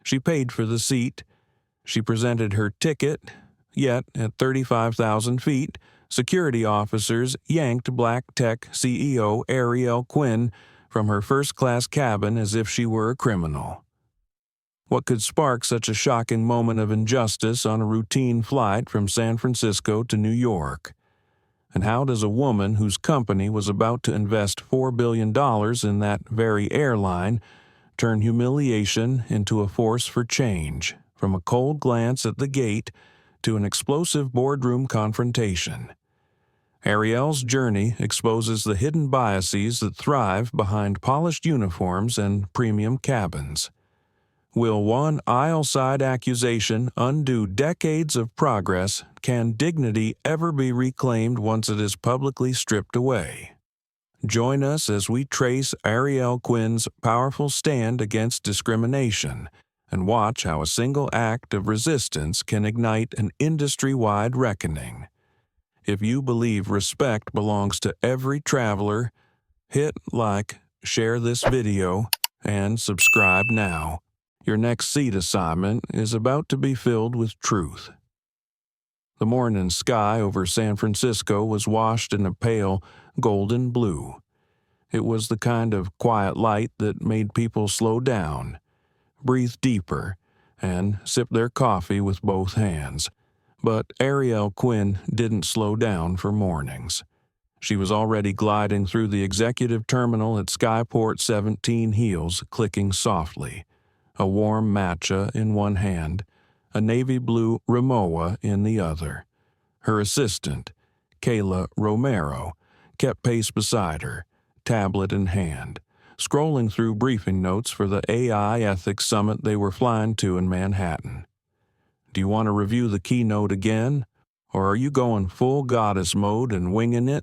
She paid for the seat. She presented her ticket, yet at 35,000 feet, security officers yanked Black Tech CEO Arielle Quinn from her first-class cabin as if she were a criminal. What could spark such a shocking moment of injustice on a routine flight from San Francisco to New York? And how does a woman whose company was about to invest $4 billion in that very airline turn humiliation into a force for change, from a cold glance at the gate to an explosive boardroom confrontation? Arielle's journey exposes the hidden biases that thrive behind polished uniforms and premium cabins. Will one aisle-side accusation undo decades of progress? Can dignity ever be reclaimed once it is publicly stripped away? Join us as we trace Arielle Quinn's powerful stand against discrimination and watch how a single act of resistance can ignite an industry-wide reckoning. If you believe respect belongs to every traveler, hit like, share this video, and subscribe now. Your next seat assignment is about to be filled with truth. The morning sky over San Francisco was washed in a pale, golden blue. It was the kind of quiet light that made people slow down, breathe deeper, and sip their coffee with both hands. But Arielle Quinn didn't slow down for mornings. She was already gliding through the executive terminal at Skyport 17 heels, clicking softly. A warm matcha in one hand, a navy blue Rimowa in the other. Her assistant, Kayla Romero, kept pace beside her, tablet in hand, scrolling through briefing notes for the AI Ethics Summit they were flying to in Manhattan. Do you want to review the keynote again, or are you going full goddess mode and winging it?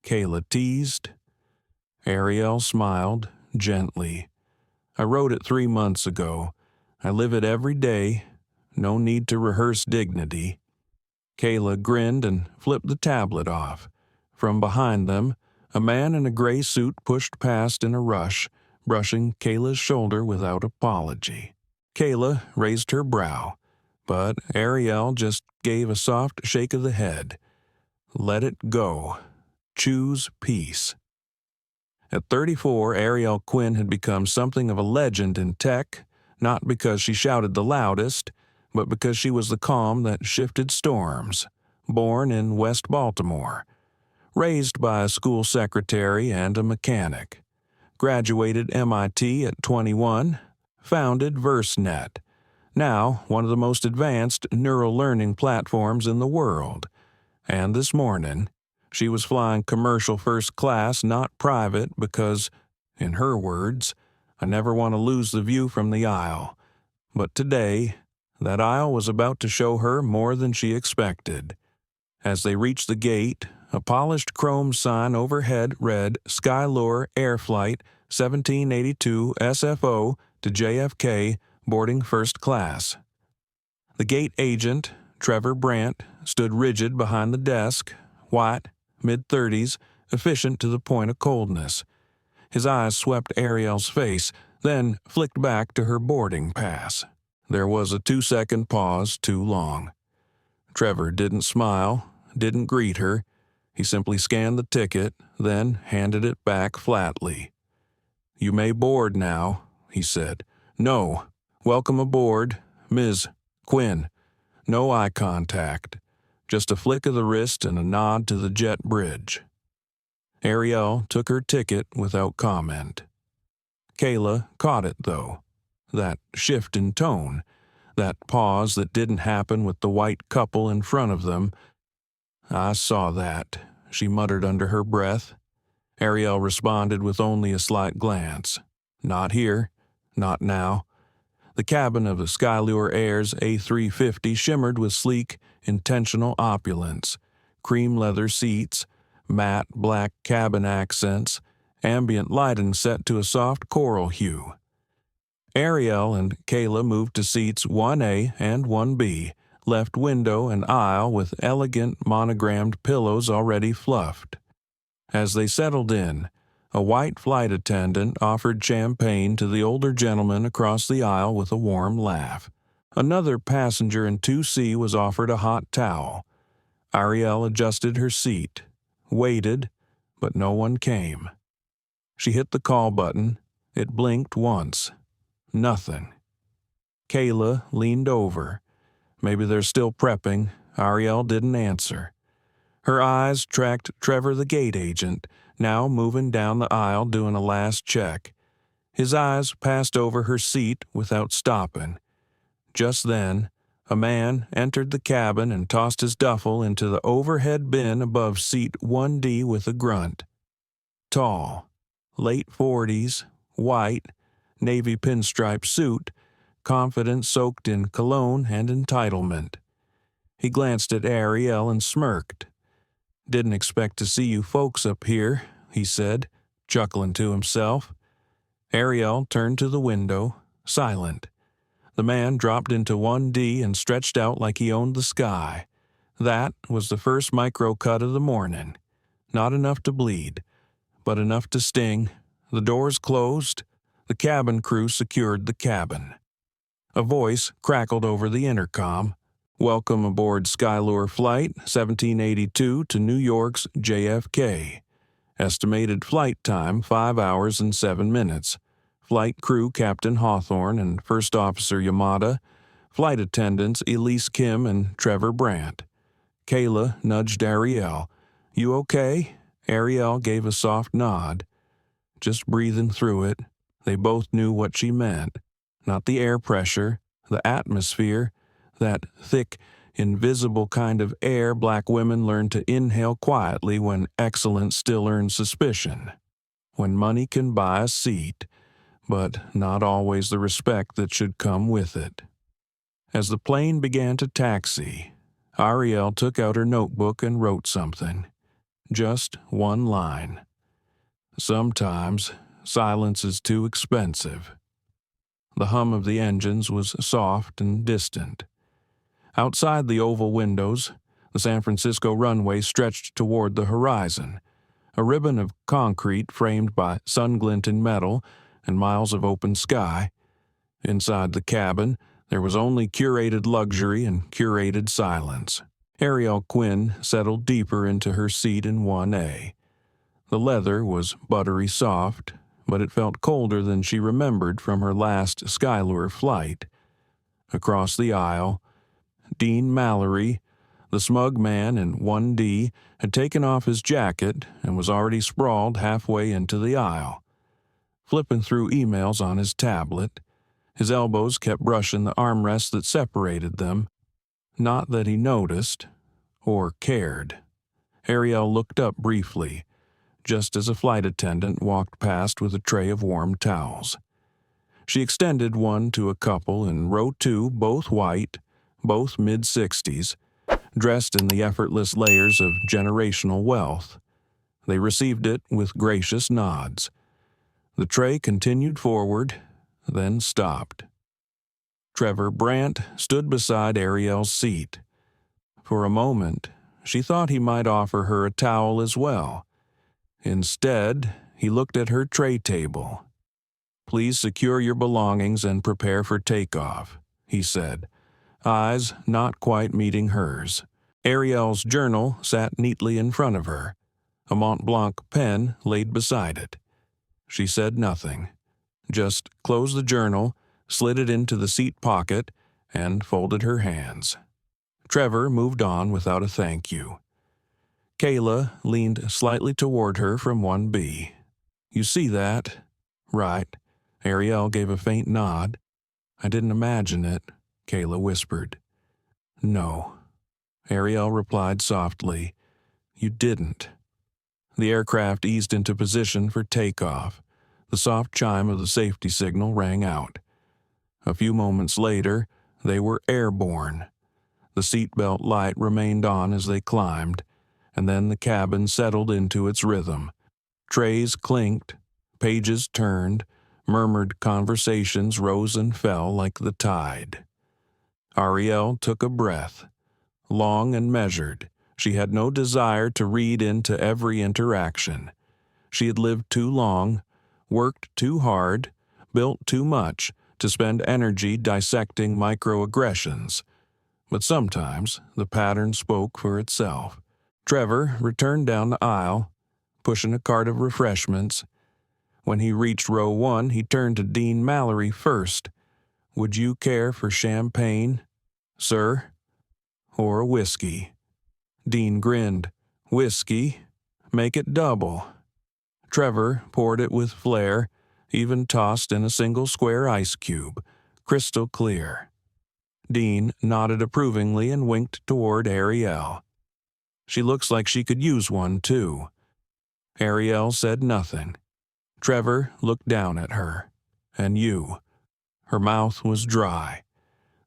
Kayla teased. Arielle smiled, gently. I wrote it 3 months ago. I live it every day. No need to rehearse dignity. Kayla grinned and flipped the tablet off. From behind them, a man in a gray suit pushed past in a rush, brushing Kayla's shoulder without apology. Kayla raised her brow, but Arielle just gave a soft shake of the head. Let it go. Choose peace. At 34, Arielle Quinn had become something of a legend in tech, not because she shouted the loudest, but because she was the calm that shifted storms. Born in West Baltimore, raised by a school secretary and a mechanic, graduated MIT at 21, founded VerseNet, now one of the most advanced neural learning platforms in the world. And this morning, she was flying commercial first class, not private, because, in her words, I never want to lose the view from the aisle. But today, that aisle was about to show her more than she expected. As they reached the gate, a polished chrome sign overhead read Skylure Air Flight 1782 SFO to JFK, boarding first class. The gate agent, Trevor Brandt, stood rigid behind the desk, white, mid-30s, efficient to the point of coldness. His eyes swept Arielle's face, then flicked back to her boarding pass. There was a 2-second pause too long. Trevor didn't smile, didn't greet her. He simply scanned the ticket, then handed it back flatly. "You may board now," he said. "No. Welcome aboard, Ms. Quinn." No eye contact. Just a flick of the wrist and a nod to the jet bridge. Arielle took her ticket without comment. Kayla caught it, though. That shift in tone, that pause that didn't happen with the white couple in front of them. "I saw that," she muttered under her breath. Arielle responded with only a slight glance. "Not here. Not now." The cabin of the Skylure Air's A350 shimmered with sleek, intentional opulence. Cream leather seats, matte black cabin accents, ambient lighting set to a soft coral hue. Arielle and Kayla moved to seats 1A and 1B, left window and aisle with elegant monogrammed pillows already fluffed. As they settled in, A white flight attendant offered champagne to the older gentleman across the aisle with a warm laugh. Another passenger in 2C was offered a hot towel. Arielle adjusted her seat, waited, but no one came. She hit the call button. It blinked once. Nothing. Kayla leaned over. Maybe they're still prepping. Arielle didn't answer. Her eyes tracked Trevor the gate agent, now moving down the aisle doing a last check. His eyes passed over her seat without stopping. Just then, a man entered the cabin and tossed his duffel into the overhead bin above seat 1D with a grunt. Tall, late 40s, white, navy pinstripe suit, confidence soaked in cologne and entitlement. He glanced at Arielle and smirked. "Didn't expect to see you folks up here," he said, chuckling to himself. Arielle turned to the window, silent. The man dropped into 1D and stretched out like he owned the sky. That was the first micro-cut of the morning. Not enough to bleed, but enough to sting. The doors closed. The cabin crew secured the cabin. A voice crackled over the intercom. "Welcome aboard Skylure Flight 1782 to New York's JFK. Estimated flight time 5 hours and 7 minutes. Flight crew Captain Hawthorne and First Officer Yamada. Flight attendants Elise Kim and Trevor Brandt." Kayla nudged Arielle. "You okay?" Arielle gave a soft nod. Just breathing through it. They both knew what she meant. Not the air pressure, the atmosphere, that thick, invisible kind of air black women learn to inhale quietly when excellence still earns suspicion. When money can buy a seat, but not always the respect that should come with it. As the plane began to taxi, Arielle took out her notebook and wrote something. Just one line. "Sometimes silence is too expensive." The hum of the engines was soft and distant. Outside the oval windows, the San Francisco runway stretched toward the horizon, a ribbon of concrete framed by sun-glinting metal and miles of open sky. Inside the cabin, there was only curated luxury and curated silence. Arielle Quinn settled deeper into her seat in 1A. The leather was buttery soft, but it felt colder than she remembered from her last Skylure flight. Across the aisle, Dean Mallory, the smug man in 1D, had taken off his jacket and was already sprawled halfway into the aisle. Flipping through emails on his tablet, his elbows kept brushing the armrests that separated them. Not that he noticed or cared. Arielle looked up briefly, just as a flight attendant walked past with a tray of warm towels. She extended one to a couple in row 2, both white, both mid-60s, dressed in the effortless layers of generational wealth. They received it with gracious nods. The tray continued forward, then stopped. Trevor Brandt stood beside Arielle's seat. For a moment, she thought he might offer her a towel as well. Instead, he looked at her tray table. "Please secure your belongings and prepare for takeoff," he said, eyes not quite meeting hers. Arielle's journal sat neatly in front of her, a Mont Blanc pen laid beside it. She said nothing, just closed the journal, slid it into the seat pocket, and folded her hands. Trevor moved on without a thank you. Kayla leaned slightly toward her from 1B. "You see that?" "Right." Arielle gave a faint nod. "I didn't imagine it," Kayla whispered. "No." Arielle replied softly. "You didn't." The aircraft eased into position for takeoff. The soft chime of the safety signal rang out. A few moments later, they were airborne. The seatbelt light remained on as they climbed, and then the cabin settled into its rhythm. Trays clinked, pages turned, murmured conversations rose and fell like the tide. Arielle took a breath, long and measured. She had no desire to read into every interaction. She had lived too long, worked too hard, built too much to spend energy dissecting microaggressions. But sometimes the pattern spoke for itself. Trevor returned down the aisle, pushing a cart of refreshments. When he reached row 1, he turned to Dean Mallory first. "Would you care for champagne, sir, or a whiskey?" Dean grinned. "Whiskey? Make it double." Trevor poured it with flair, even tossed in a single square ice cube, crystal clear. Dean nodded approvingly and winked toward Arielle. "She looks like she could use one, too." Arielle said nothing. Trevor looked down at her. "And you?" Her mouth was dry.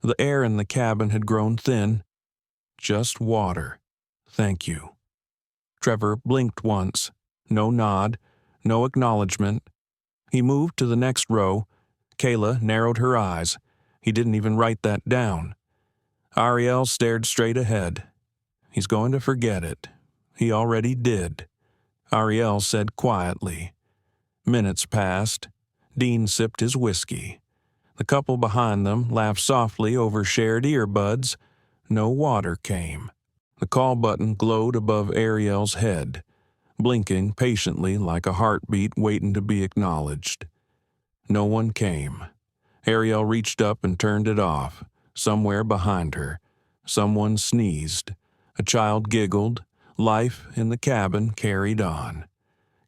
The air in the cabin had grown thin. "Just water. Thank you." Trevor blinked once. No nod, no acknowledgement. He moved to the next row. Kayla narrowed her eyes. He didn't even write that down. Arielle stared straight ahead. "He's going to forget it. He already did." Arielle said quietly. Minutes passed. Dean sipped his whiskey. The couple behind them laughed softly over shared earbuds. No water came. The call button glowed above Arielle's head, blinking patiently like a heartbeat waiting to be acknowledged. No one came. Arielle reached up and turned it off. Somewhere behind her, someone sneezed. A child giggled. Life in the cabin carried on.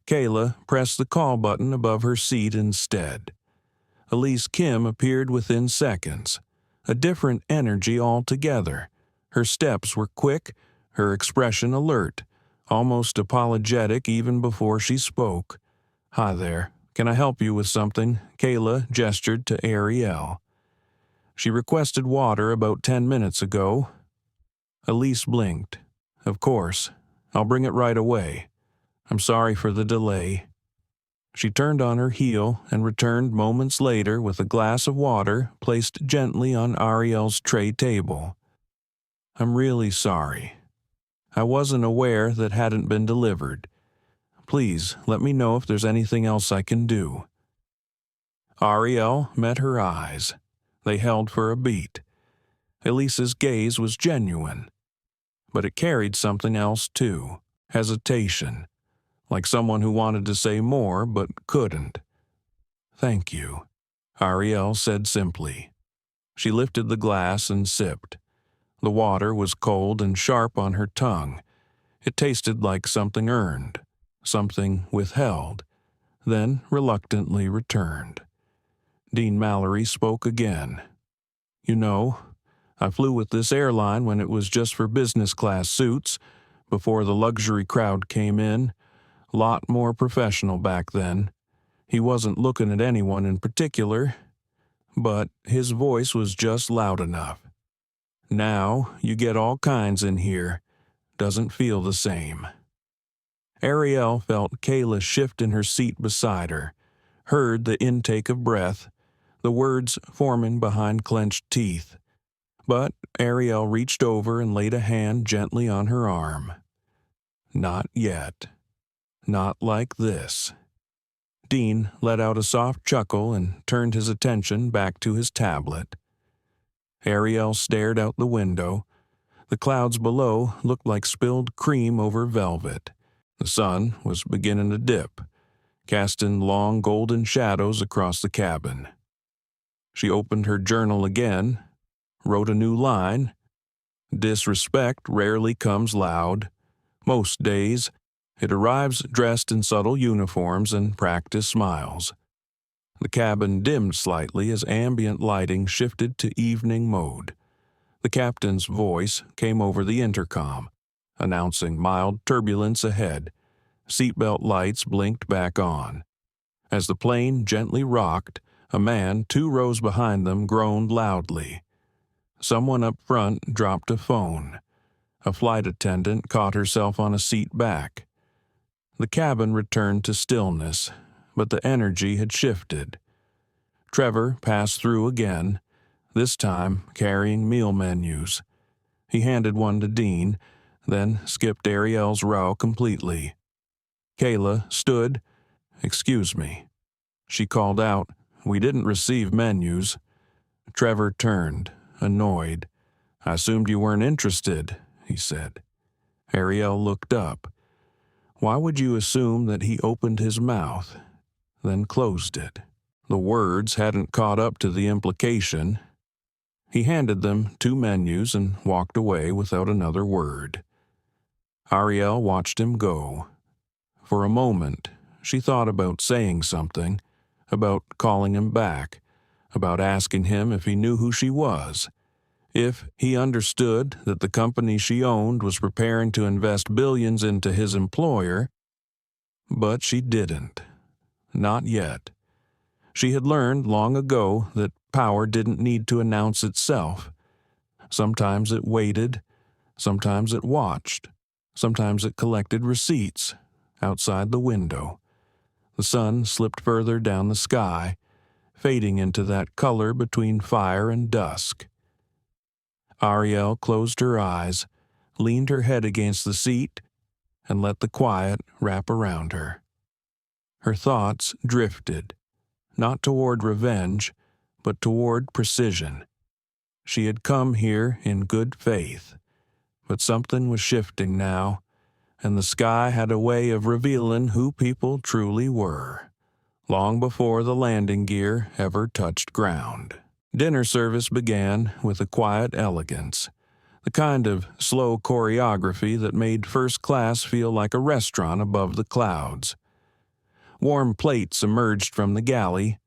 Kayla pressed the call button above her seat instead. Elise Kim appeared within seconds. A different energy altogether. Her steps were quick, her expression alert, almost apologetic even before she spoke. "Hi there. Can I help you with something?" Kayla gestured to Arielle. "She requested water about 10 minutes ago." Elise blinked. "Of course. I'll bring it right away. I'm sorry for the delay." She turned on her heel and returned moments later with a glass of water placed gently on Arielle's tray table. "I'm really sorry. I wasn't aware that hadn't been delivered. Please let me know if there's anything else I can do." Arielle met her eyes. They held for a beat. Elise's gaze was genuine. But it carried something else too. Hesitation. Like someone who wanted to say more but couldn't. "Thank you," Arielle said simply. She lifted the glass and sipped. The water was cold and sharp on her tongue. It tasted like something earned, something withheld, then reluctantly returned. Dean Mallory spoke again. "You know, I flew with this airline when it was just for business class suits, before the luxury crowd came in. Lot more professional back then. He wasn't looking at anyone in particular, but his voice was just loud enough. Now you get all kinds in here. Doesn't feel the same." Arielle felt Kayla shift in her seat beside her, heard the intake of breath, the words forming behind clenched teeth. But Arielle reached over and laid a hand gently on her arm. "Not yet. Not like this." Dean let out a soft chuckle and turned his attention back to his tablet. Arielle stared out the window. The clouds below looked like spilled cream over velvet. The sun was beginning to dip, casting long golden shadows across the cabin. She opened her journal again, wrote a new line. "Disrespect rarely comes loud. Most days, it arrives dressed in subtle uniforms and practiced smiles." The cabin dimmed slightly as ambient lighting shifted to evening mode. The captain's voice came over the intercom, announcing mild turbulence ahead. Seatbelt lights blinked back on. As the plane gently rocked, a man 2 rows behind them groaned loudly. Someone up front dropped a phone. A flight attendant caught herself on a seat back. The cabin returned to stillness, but the energy had shifted. Trevor passed through again, this time carrying meal menus. He handed one to Dean, then skipped Arielle's row completely. Kayla stood, "Excuse me." She called out, "We didn't receive menus." Trevor turned, annoyed. "I assumed you weren't interested," he said. Arielle looked up. Why would you assume that he opened his mouth, then closed it? The words hadn't caught up to the implication. He handed them 2 menus and walked away without another word. Arielle watched him go. For a moment, she thought about saying something, about calling him back, about asking him if he knew who she was, if he understood that the company she owned was preparing to invest billions into his employer, but she didn't. Not yet. She had learned long ago that power didn't need to announce itself. Sometimes it waited, sometimes it watched, sometimes it collected receipts outside the window. The sun slipped further down the sky, fading into that color between fire and dusk. Arielle closed her eyes, leaned her head against the seat, and let the quiet wrap around her. Her thoughts drifted, not toward revenge, but toward precision. She had come here in good faith, but something was shifting now, and the sky had a way of revealing who people truly were, long before the landing gear ever touched ground. Dinner service began with a quiet elegance, the kind of slow choreography that made first class feel like a restaurant above the clouds. Warm plates emerged from the galley.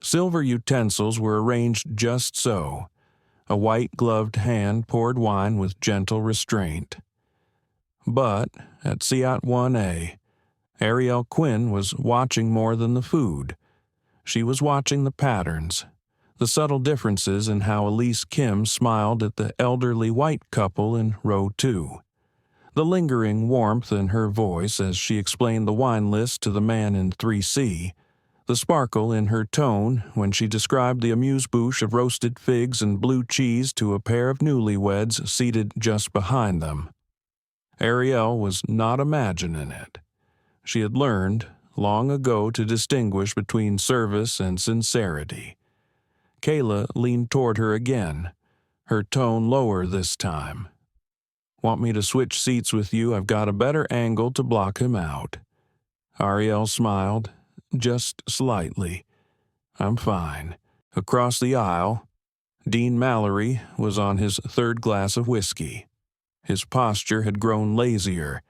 Silver utensils were arranged just so. A white-gloved hand poured wine with gentle restraint. But at Seat 1A, Arielle Quinn was watching more than the food. She was watching the patterns, the subtle differences in how Elise Kim smiled at the elderly white couple in row 2. The lingering warmth in her voice as she explained the wine list to the man in 3C, the sparkle in her tone when she described the amuse-bouche of roasted figs and blue cheese to a pair of newlyweds seated just behind them. Arielle was not imagining it. She had learned, long ago, to distinguish between service and sincerity. Kayla leaned toward her again, her tone lower this time. "Want me to switch seats with you? I've got a better angle to block him out." Arielle smiled, just slightly. "I'm fine." Across the aisle, Dean Mallory was on his 3rd glass of whiskey. His posture had grown lazier.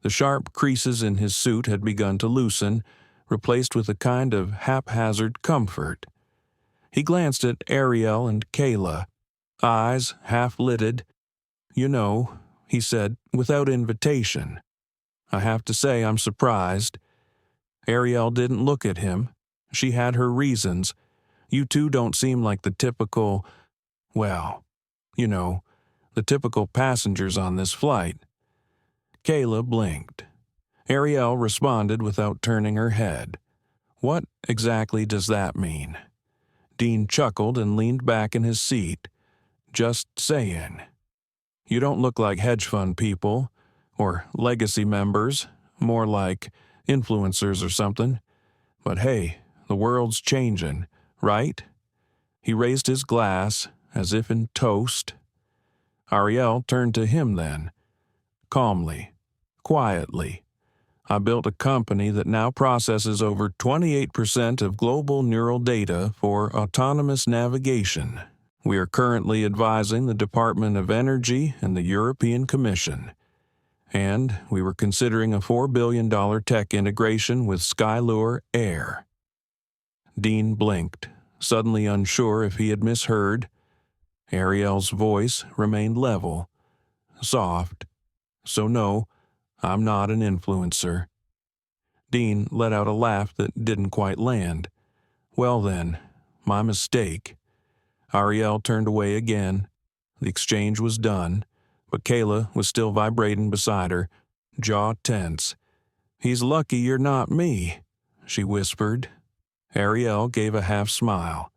The sharp creases in his suit had begun to loosen, replaced with a kind of haphazard comfort. He glanced at Arielle and Kayla, eyes half-lidded. "You know," he said, without invitation. "I have to say I'm surprised." Arielle didn't look at him. She had her reasons. "You two don't seem like the typical, well, you know, the typical passengers on this flight." Kayla blinked. Arielle responded without turning her head. "What exactly does that mean?" Dean chuckled and leaned back in his seat. "Just saying. You don't look like hedge fund people, or legacy members, more like influencers or something. But hey, the world's changing, right?" He raised his glass, as if in toast. Arielle turned to him then, calmly, quietly. "I built a company that now processes over 28% of global neural data for autonomous navigation. We are currently advising the Department of Energy and the European Commission. And we were considering a $4 billion tech integration with Skylure Air." Dean blinked, suddenly unsure if he had misheard. Arielle's voice remained level, soft. "So no, I'm not an influencer." Dean let out a laugh that didn't quite land. "Well then, my mistake." Arielle turned away again. The exchange was done, but Kayla was still vibrating beside her, jaw tense. "He's lucky you're not me," she whispered. Arielle gave a half-smile.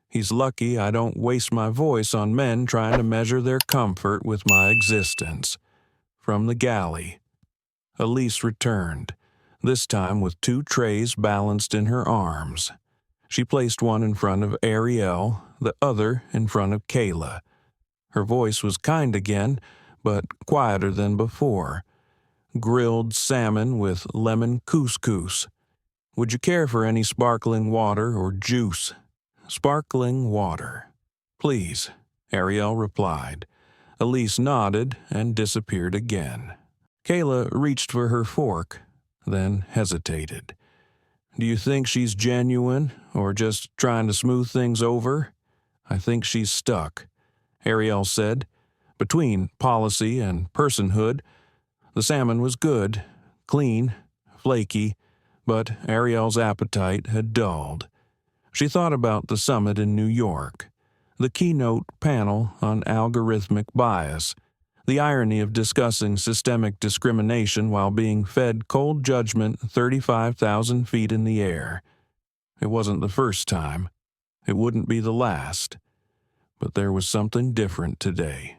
"He's lucky I don't waste my voice on men trying to measure their comfort with my existence." From the galley, Elise returned, this time with 2 trays balanced in her arms. She placed one in front of Arielle, the other in front of Kayla. Her voice was kind again, but quieter than before. Grilled salmon with lemon couscous. Would you care for any sparkling water or juice? Sparkling water. Please, Arielle replied. Elise nodded and disappeared again. Kayla reached for her fork, then hesitated. Do you think she's genuine, or just trying to smooth things over? I think she's stuck, Arielle said. Between policy and personhood, the salmon was good, clean, flaky, but Arielle's appetite had dulled. She thought about the summit in New York, the keynote panel on algorithmic bias, the irony of discussing systemic discrimination while being fed cold judgment 35,000 feet in the air. It wasn't the first time. It wouldn't be the last. But there was something different today.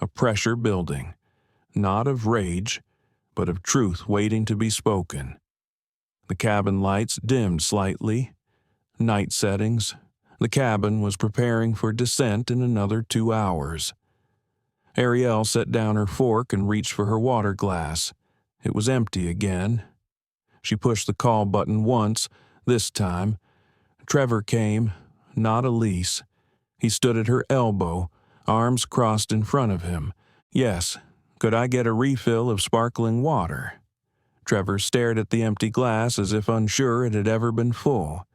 A pressure building, not of rage, but of truth waiting to be spoken. The cabin lights dimmed slightly. Night settings. The cabin was preparing for descent in another 2 hours. Arielle set down her fork and reached for her water glass. It was empty again. She pushed the call button once, this time. Trevor came, not Elise. He stood at her elbow, arms crossed in front of him. Yes, could I get a refill of sparkling water? Trevor stared at the empty glass as if unsure it had ever been full.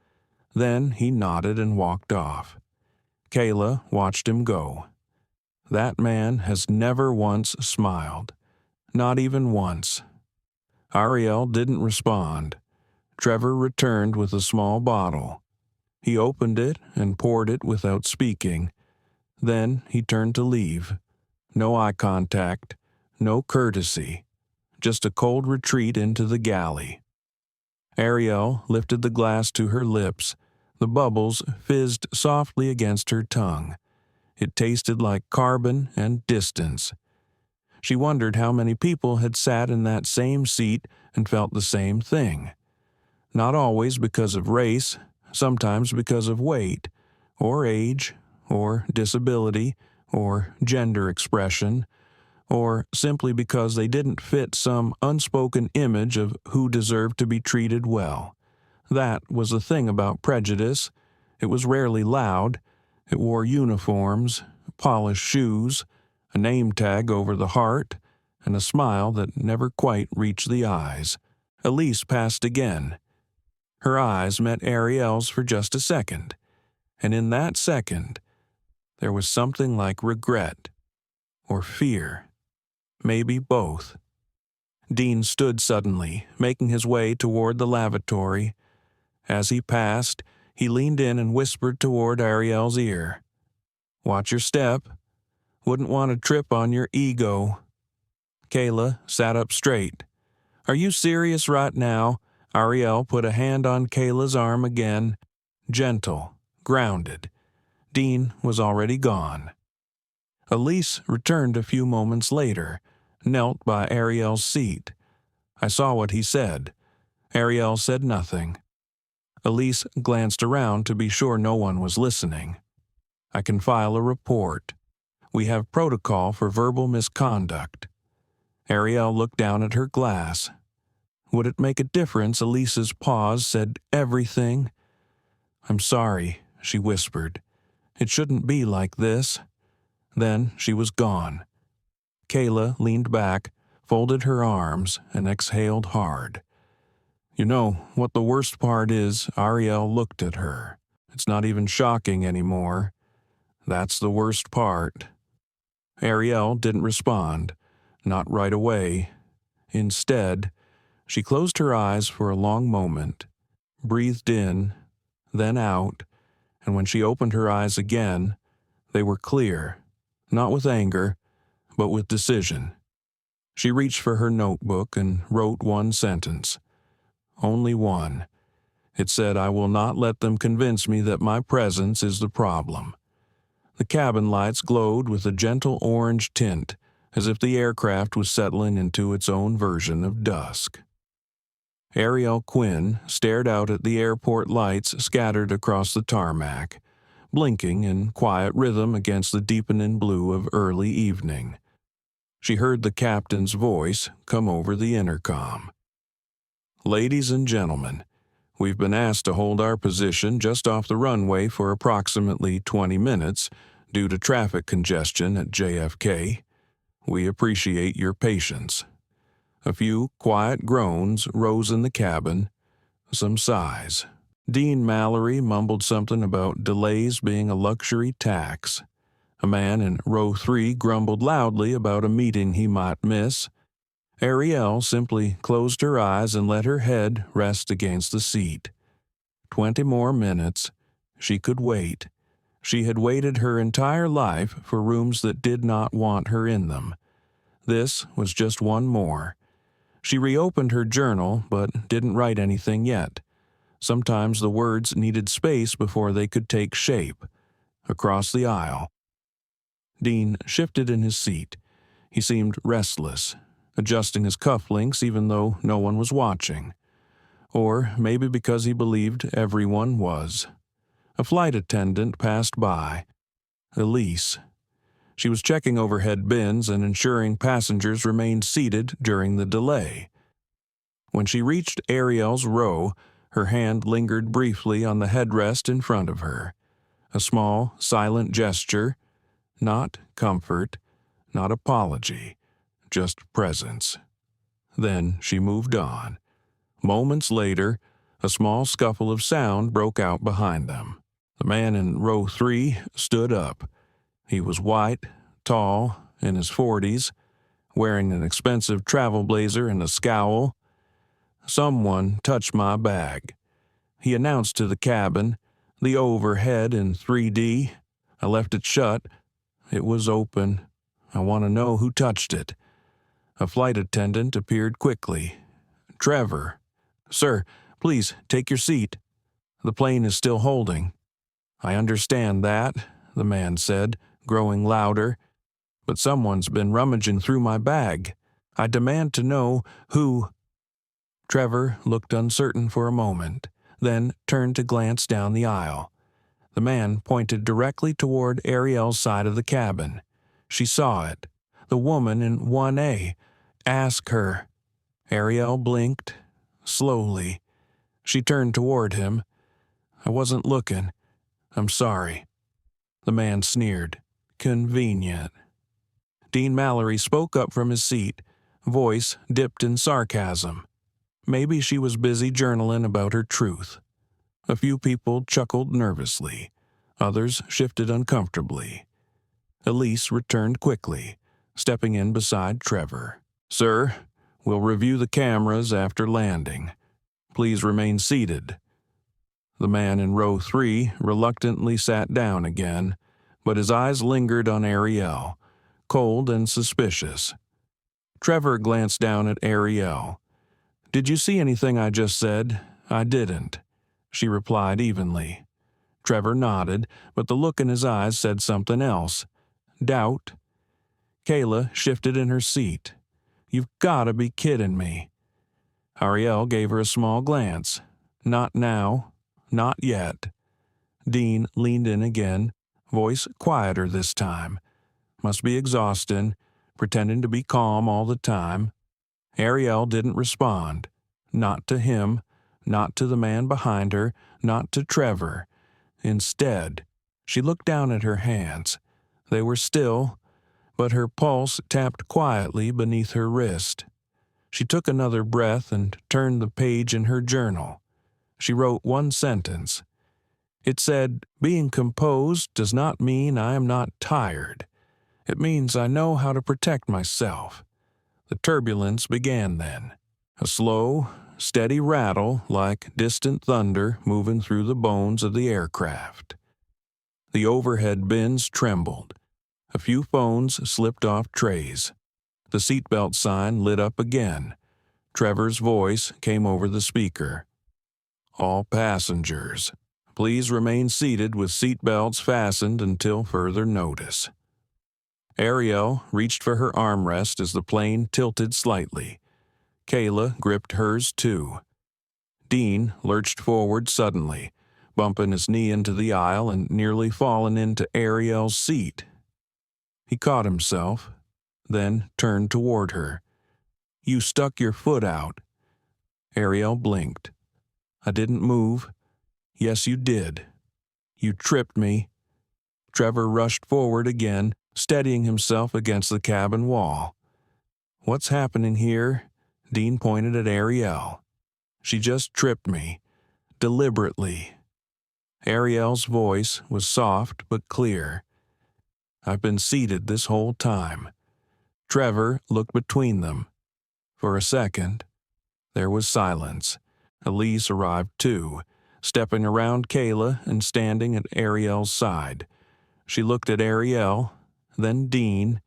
Then he nodded and walked off. Kayla watched him go. That man has never once smiled. Not even once. Arielle didn't respond. Trevor returned with a small bottle. He opened it and poured it without speaking. Then he turned to leave. No eye contact, no courtesy, just a cold retreat into the galley. Arielle lifted the glass to her lips. The bubbles fizzed softly against her tongue. It tasted like carbon and distance. She wondered how many people had sat in that same seat and felt the same thing. Not always because of race, sometimes because of weight, or age, or disability, or gender expression, or simply because they didn't fit some unspoken image of who deserved to be treated well. That was the thing about prejudice. It was rarely loud. It wore uniforms, polished shoes, a name tag over the heart, and a smile that never quite reached the eyes. Elise passed again. Her eyes met Arielle's for just a second, and in that second, there was something like regret or fear, maybe both. Dean stood suddenly, making his way toward the lavatory. As he passed, he leaned in and whispered toward Arielle's ear. Watch your step. Wouldn't want to trip on your ego. Kayla sat up straight. Are you serious right now? Arielle put a hand on Kayla's arm again. Gentle, grounded. Dean was already gone. Elise returned a few moments later, knelt by Arielle's seat. I saw what he said. Arielle said nothing. Elise glanced around to be sure no one was listening. I can file a report. We have protocol for verbal misconduct. Arielle looked down at her glass. Would it make a difference? Elise's pause said everything. I'm sorry, she whispered. It shouldn't be like this. Then she was gone. Kayla leaned back, folded her arms, and exhaled hard. You know what the worst part is? Arielle looked at her. It's not even shocking anymore. That's the worst part. Arielle didn't respond, not right away. Instead, she closed her eyes for a long moment, breathed in, then out, and when she opened her eyes again, they were clear, not with anger, but with decision. She reached for her notebook and wrote one sentence. Only one. It said, I will not let them convince me that my presence is the problem. The cabin lights glowed with a gentle orange tint, as if the aircraft was settling into its own version of dusk. Arielle Quinn stared out at the airport lights scattered across the tarmac, blinking in quiet rhythm against the deepening blue of early evening. She heard the captain's voice come over the intercom. "Ladies and gentlemen, we've been asked to hold our position just off the runway for approximately 20 minutes due to traffic congestion at JFK. We appreciate your patience." A few quiet groans rose in the cabin, some sighs. Dean Mallory mumbled something about delays being a luxury tax. A man in row 3 grumbled loudly about a meeting he might miss. Arielle simply closed her eyes and let her head rest against the seat. 20 more minutes. She could wait. She had waited her entire life for rooms that did not want her in them. This was just one more. She reopened her journal, but didn't write anything yet. Sometimes the words needed space before they could take shape. Across the aisle. Dean shifted in his seat. He seemed restless, adjusting his cufflinks even though no one was watching. Or maybe because he believed everyone was. A flight attendant passed by. Elise. She was checking overhead bins and ensuring passengers remained seated during the delay. When she reached Arielle's row, her hand lingered briefly on the headrest in front of her. A small, silent gesture. Not comfort, not apology, just presence. Then she moved on. Moments later, a small scuffle of sound broke out behind them. The man in row 3 stood up. He was white, tall, in his 40s, wearing an expensive travel blazer and a scowl. "Someone touched my bag," he announced to the cabin, the overhead in 3D. "I left it shut. It was open. I want to know who touched it." A flight attendant appeared quickly. "Trevor." "Sir, please take your seat. The plane is still holding." "I understand that," the man said, growing louder. "But someone's been rummaging through my bag. I demand to know who—" Trevor looked uncertain for a moment, then turned to glance down the aisle. The man pointed directly toward Arielle's side of the cabin. She saw it. The woman in 1A. "Ask her." Arielle blinked. Slowly. She turned toward him. "I wasn't looking. I'm sorry." The man sneered. "Convenient." Dean Mallory spoke up from his seat, voice dipped in sarcasm. Maybe she was busy journaling about her truth. A few people chuckled nervously. Others shifted uncomfortably. Elise returned quickly, stepping in beside Trevor. "Sir, we'll review the cameras after landing. Please remain seated." The man in row 3 reluctantly sat down again, but his eyes lingered on Arielle, cold and suspicious. Trevor glanced down at Arielle. "Did you see anything I just said?" "I didn't," she replied evenly. Trevor nodded, but the look in his eyes said something else. Doubt. Kayla shifted in her seat. "You've got to be kidding me." Arielle gave her a small glance. "Not now. Not yet." Dean leaned in again, voice quieter this time. Must be exhausting, pretending to be calm all the time. Arielle didn't respond. Not to him, not to the man behind her, not to Trevor. Instead, she looked down at her hands. They were still, but her pulse tapped quietly beneath her wrist. She took another breath and turned the page in her journal. She wrote one sentence. It said, "Being composed does not mean I am not tired. It means I know how to protect myself." The turbulence began then. A slow, steady rattle like distant thunder moving through the bones of the aircraft. The overhead bins trembled. A few phones slipped off trays. The seatbelt sign lit up again. Trevor's voice came over the speaker. "All passengers, please remain seated with seatbelts fastened until further notice." Arielle reached for her armrest as the plane tilted slightly. Kayla gripped hers too. Dean lurched forward suddenly, bumping his knee into the aisle and nearly falling into Arielle's seat. He caught himself, then turned toward her. "You stuck your foot out." Arielle blinked. "I didn't move." "Yes, you did. You tripped me." Trevor rushed forward again, steadying himself against the cabin wall. "What's happening here?" Dean pointed at Arielle. "She just tripped me. Deliberately." Arielle's voice was soft but clear. "I've been seated this whole time." Trevor looked between them. For a second, there was silence. Elise arrived too, stepping around Kayla and standing at Arielle's side. She looked at Arielle, then Dean,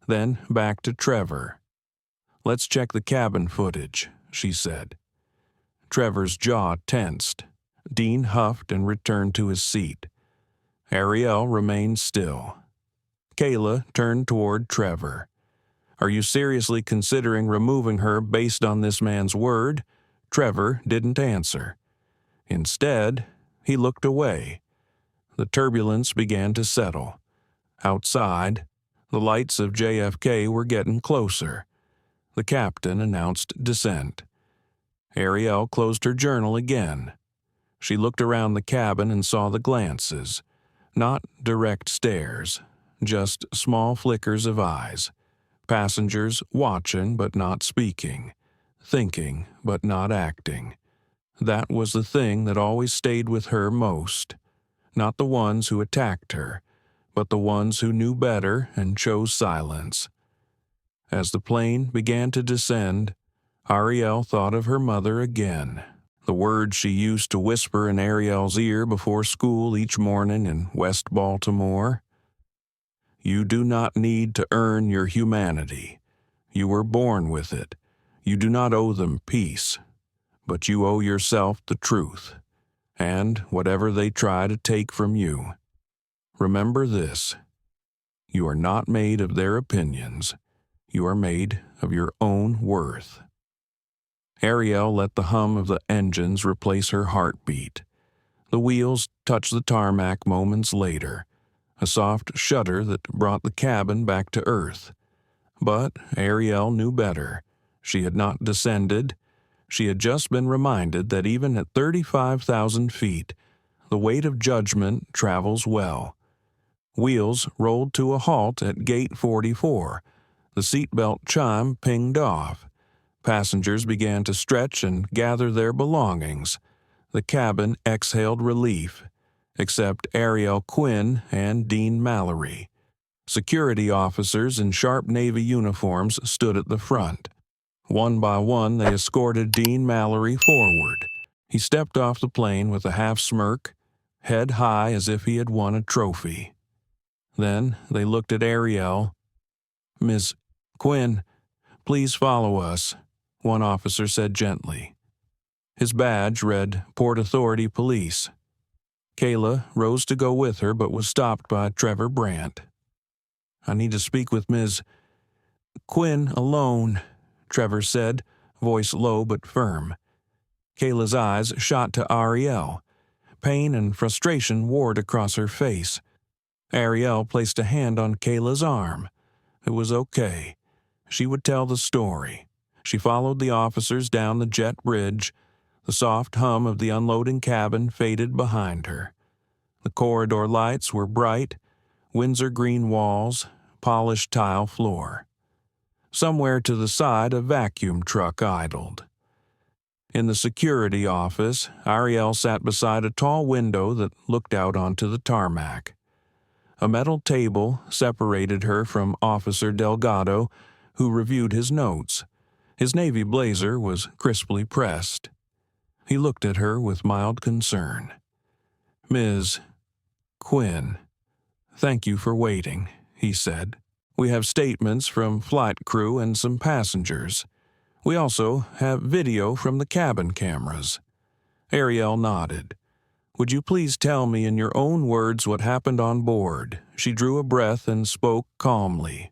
then back to Trevor. "Let's check the cabin footage," she said. Trevor's jaw tensed. Dean huffed and returned to his seat. Arielle remained still. Kayla turned toward Trevor. "Are you seriously considering removing her based on this man's word?" Trevor didn't answer. Instead, he looked away. The turbulence began to settle. Outside, the lights of JFK were getting closer. The captain announced descent. Arielle closed her journal again. She looked around the cabin and saw the glances. Not direct stares, just small flickers of eyes. Passengers watching but not speaking. Thinking but not acting. That was the thing that always stayed with her most. Not the ones who attacked her, but the ones who knew better and chose silence. As the plane began to descend, Arielle thought of her mother again. The words she used to whisper in Arielle's ear before school each morning in West Baltimore. "You do not need to earn your humanity. You were born with it. You do not owe them peace, but you owe yourself the truth, and whatever they try to take from you. Remember this: you are not made of their opinions. You are made of your own worth." Arielle let the hum of the engines replace her heartbeat. The wheels touched the tarmac moments later, a soft shudder that brought the cabin back to earth. But Arielle knew better. She had not descended. She had just been reminded that even at 35,000 feet, the weight of judgment travels well. Wheels rolled to a halt at Gate 44. The seatbelt chime pinged off. Passengers began to stretch and gather their belongings. The cabin exhaled relief, except Arielle Quinn and Dean Mallory. Security officers in sharp Navy uniforms stood at the front. One by one, they escorted Dean Mallory forward. He stepped off the plane with a half-smirk, head high as if he had won a trophy. Then they looked at Arielle. "Miss Quinn, please follow us," one officer said gently. His badge read Port Authority Police. Kayla rose to go with her but was stopped by Trevor Brandt. "I need to speak with Ms. Quinn alone," Trevor said, voice low but firm. Kayla's eyes shot to Arielle. Pain and frustration warred across her face. Arielle placed a hand on Kayla's arm. It was okay. She would tell the story. She followed the officers down the jet bridge. The soft hum of the unloading cabin faded behind her. The corridor lights were bright, Windsor green walls, polished tile floor. Somewhere to the side, a vacuum truck idled. In the security office, Arielle sat beside a tall window that looked out onto the tarmac. A metal table separated her from Officer Delgado, who reviewed his notes. His navy blazer was crisply pressed. He looked at her with mild concern. "Ms. Quinn, thank you for waiting," he said. "We have statements from flight crew and some passengers. We also have video from the cabin cameras." Arielle nodded. "Would you please tell me in your own words what happened on board?" She drew a breath and spoke calmly.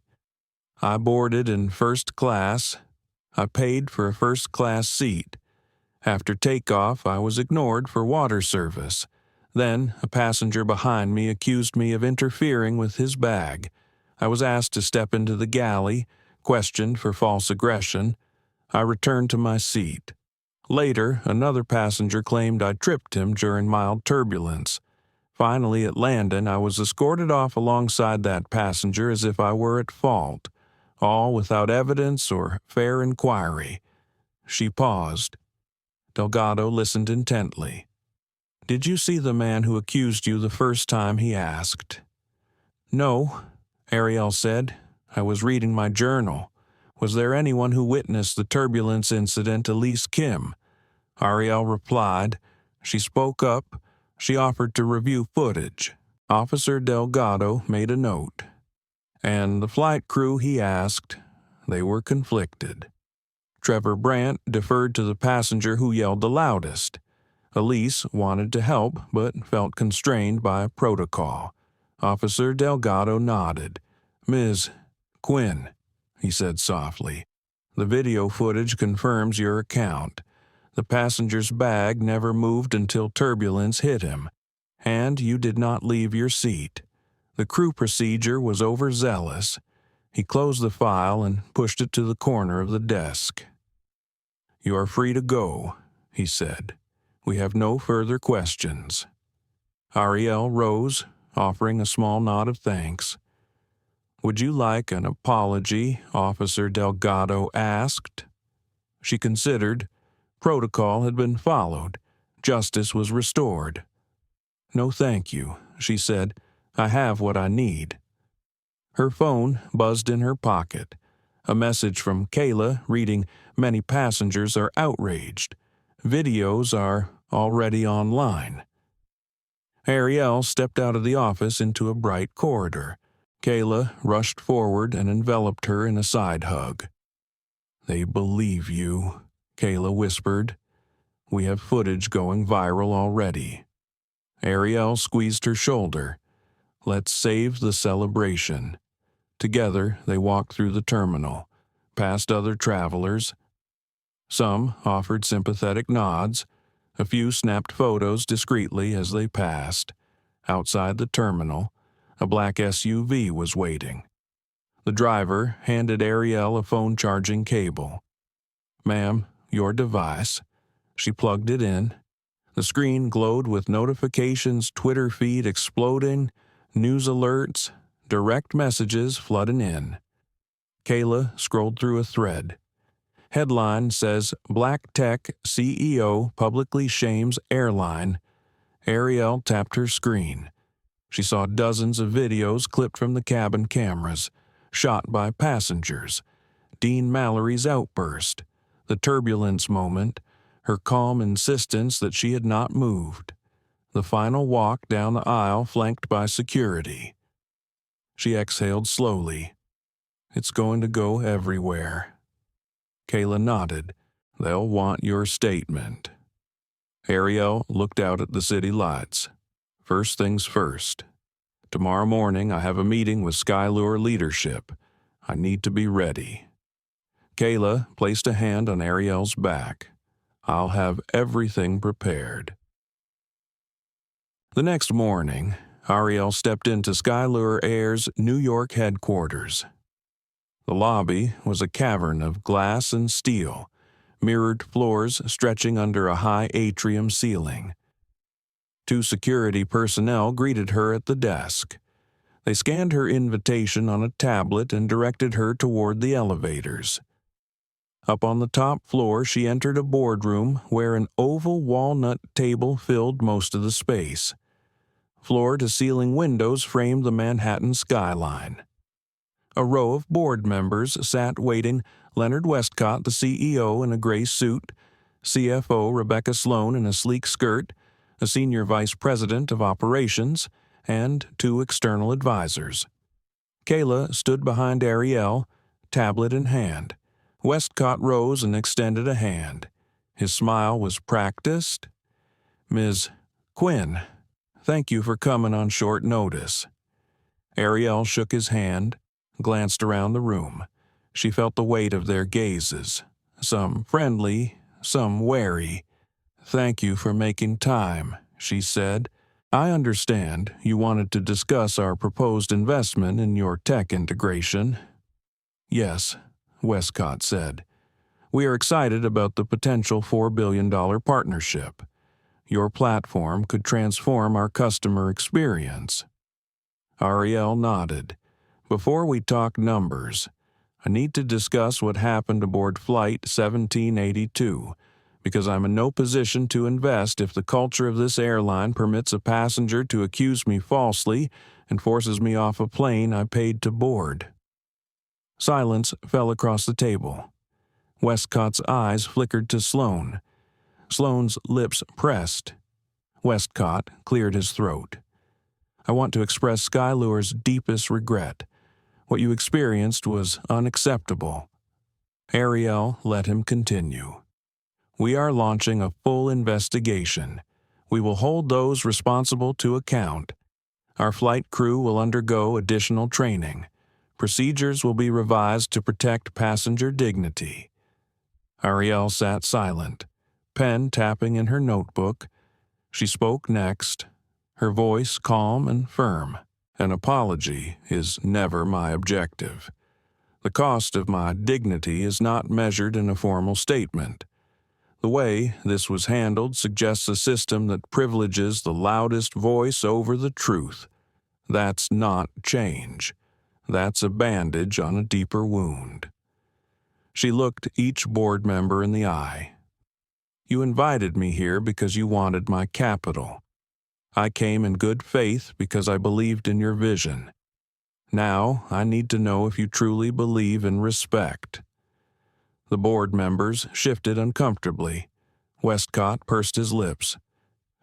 "I boarded in first class. I paid for a first-class seat. After takeoff, I was ignored for water service. Then, a passenger behind me accused me of interfering with his bag. I was asked to step into the galley, questioned for false aggression. I returned to my seat. Later, another passenger claimed I tripped him during mild turbulence. Finally, at Landon, I was escorted off alongside that passenger as if I were at fault, all without evidence or fair inquiry. She paused. Delgado listened intently. "Did you see the man who accused you the first time?" he asked. "No," Arielle said. "I was reading my journal. Was there anyone who witnessed the turbulence incident, Elise Kim?" Arielle replied. She spoke up. She offered to review footage. Officer Delgado made a note. "And the flight crew?" he asked. They were conflicted. Trevor Brandt deferred to the passenger who yelled the loudest. Elise wanted to help, but felt constrained by protocol. Officer Delgado nodded. "Ms. Quinn," he said softly, "the video footage confirms your account. The passenger's bag never moved until turbulence hit him, and you did not leave your seat. The crew procedure was overzealous." He closed the file and pushed it to the corner of the desk. "You are free to go," he said. "We have no further questions." Arielle rose, offering a small nod of thanks. "Would you like an apology?" Officer Delgado asked. She considered. Protocol had been followed. Justice was restored. "No, thank you," she said. "I have what I need." Her phone buzzed in her pocket. A message from Kayla reading, "Many passengers are outraged. Videos are already online." Arielle stepped out of the office into a bright corridor. Kayla rushed forward and enveloped her in a side hug. "They believe you," Kayla whispered. "We have footage going viral already." Arielle squeezed her shoulder. "Let's save the celebration." Together, they walked through the terminal, past other travelers. Some offered sympathetic nods. A few snapped photos discreetly as they passed. Outside the terminal, a black SUV was waiting. The driver handed Arielle a phone-charging cable. "Ma'am, your device." She plugged it in. The screen glowed with notifications, Twitter feed exploding, news alerts, direct messages flooding in. Kayla scrolled through a thread. Headline says, "Black Tech CEO publicly shames Airline." Arielle tapped her screen. She saw dozens of videos clipped from the cabin cameras, shot by passengers. Dean Mallory's outburst, the turbulence moment, her calm insistence that she had not moved. The final walk down the aisle flanked by security. She exhaled slowly. "It's going to go everywhere." Kayla nodded. "They'll want your statement." Arielle looked out at the city lights. "First things first. Tomorrow morning I have a meeting with Skylure leadership. I need to be ready." Kayla placed a hand on Arielle's back. "I'll have everything prepared." The next morning, Arielle stepped into Skylure Air's New York headquarters. The lobby was a cavern of glass and steel, mirrored floors stretching under a high atrium ceiling. Two security personnel greeted her at the desk. They scanned her invitation on a tablet and directed her toward the elevators. Up on the top floor, she entered a boardroom where an oval walnut table filled most of the space. Floor-to-ceiling windows framed the Manhattan skyline. A row of board members sat waiting: Leonard Westcott, the CEO, in a gray suit, CFO Rebecca Sloan in a sleek skirt, a senior vice president of operations, and two external advisors. Kayla stood behind Arielle, tablet in hand. Westcott rose and extended a hand. His smile was practiced. "Ms. Quinn, thank you for coming on short notice." Arielle shook his hand, glanced around the room. She felt the weight of their gazes, some friendly, some wary. "Thank you for making time," she said. "I understand you wanted to discuss our proposed investment in your tech integration." "Yes," Westcott said. "We are excited about the potential $4 billion partnership. Your platform could transform our customer experience." Arielle nodded. "Before we talk numbers, I need to discuss what happened aboard Flight 1782, because I'm in no position to invest if the culture of this airline permits a passenger to accuse me falsely and forces me off a plane I paid to board." Silence fell across the table. Westcott's eyes flickered to Sloan. Sloan's lips pressed. Westcott cleared his throat. "I want to express Skylure's deepest regret. What you experienced was unacceptable." Arielle let him continue. "We are launching a full investigation. We will hold those responsible to account. Our flight crew will undergo additional training. Procedures will be revised to protect passenger dignity." Arielle sat silent, pen tapping in her notebook. She spoke next, her voice calm and firm. "An apology is never my objective. The cost of my dignity is not measured in a formal statement. The way this was handled suggests a system that privileges the loudest voice over the truth. That's not change. That's a bandage on a deeper wound." She looked each board member in the eye. "You invited me here because you wanted my capital. I came in good faith because I believed in your vision. Now I need to know if you truly believe in respect." The board members shifted uncomfortably. Westcott pursed his lips.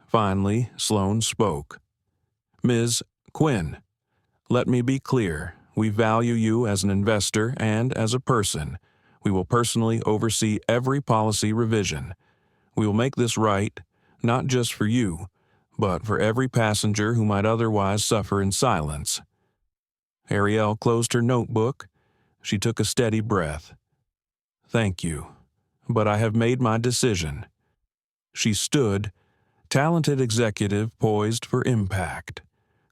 Finally, Sloan spoke. "Ms. Quinn, let me be clear. We value you as an investor and as a person. We will personally oversee every policy revision. We will make this right, not just for you, but for every passenger who might otherwise suffer in silence." Arielle closed her notebook. She took a steady breath. "Thank you, but I have made my decision." She stood, talented executive poised for impact.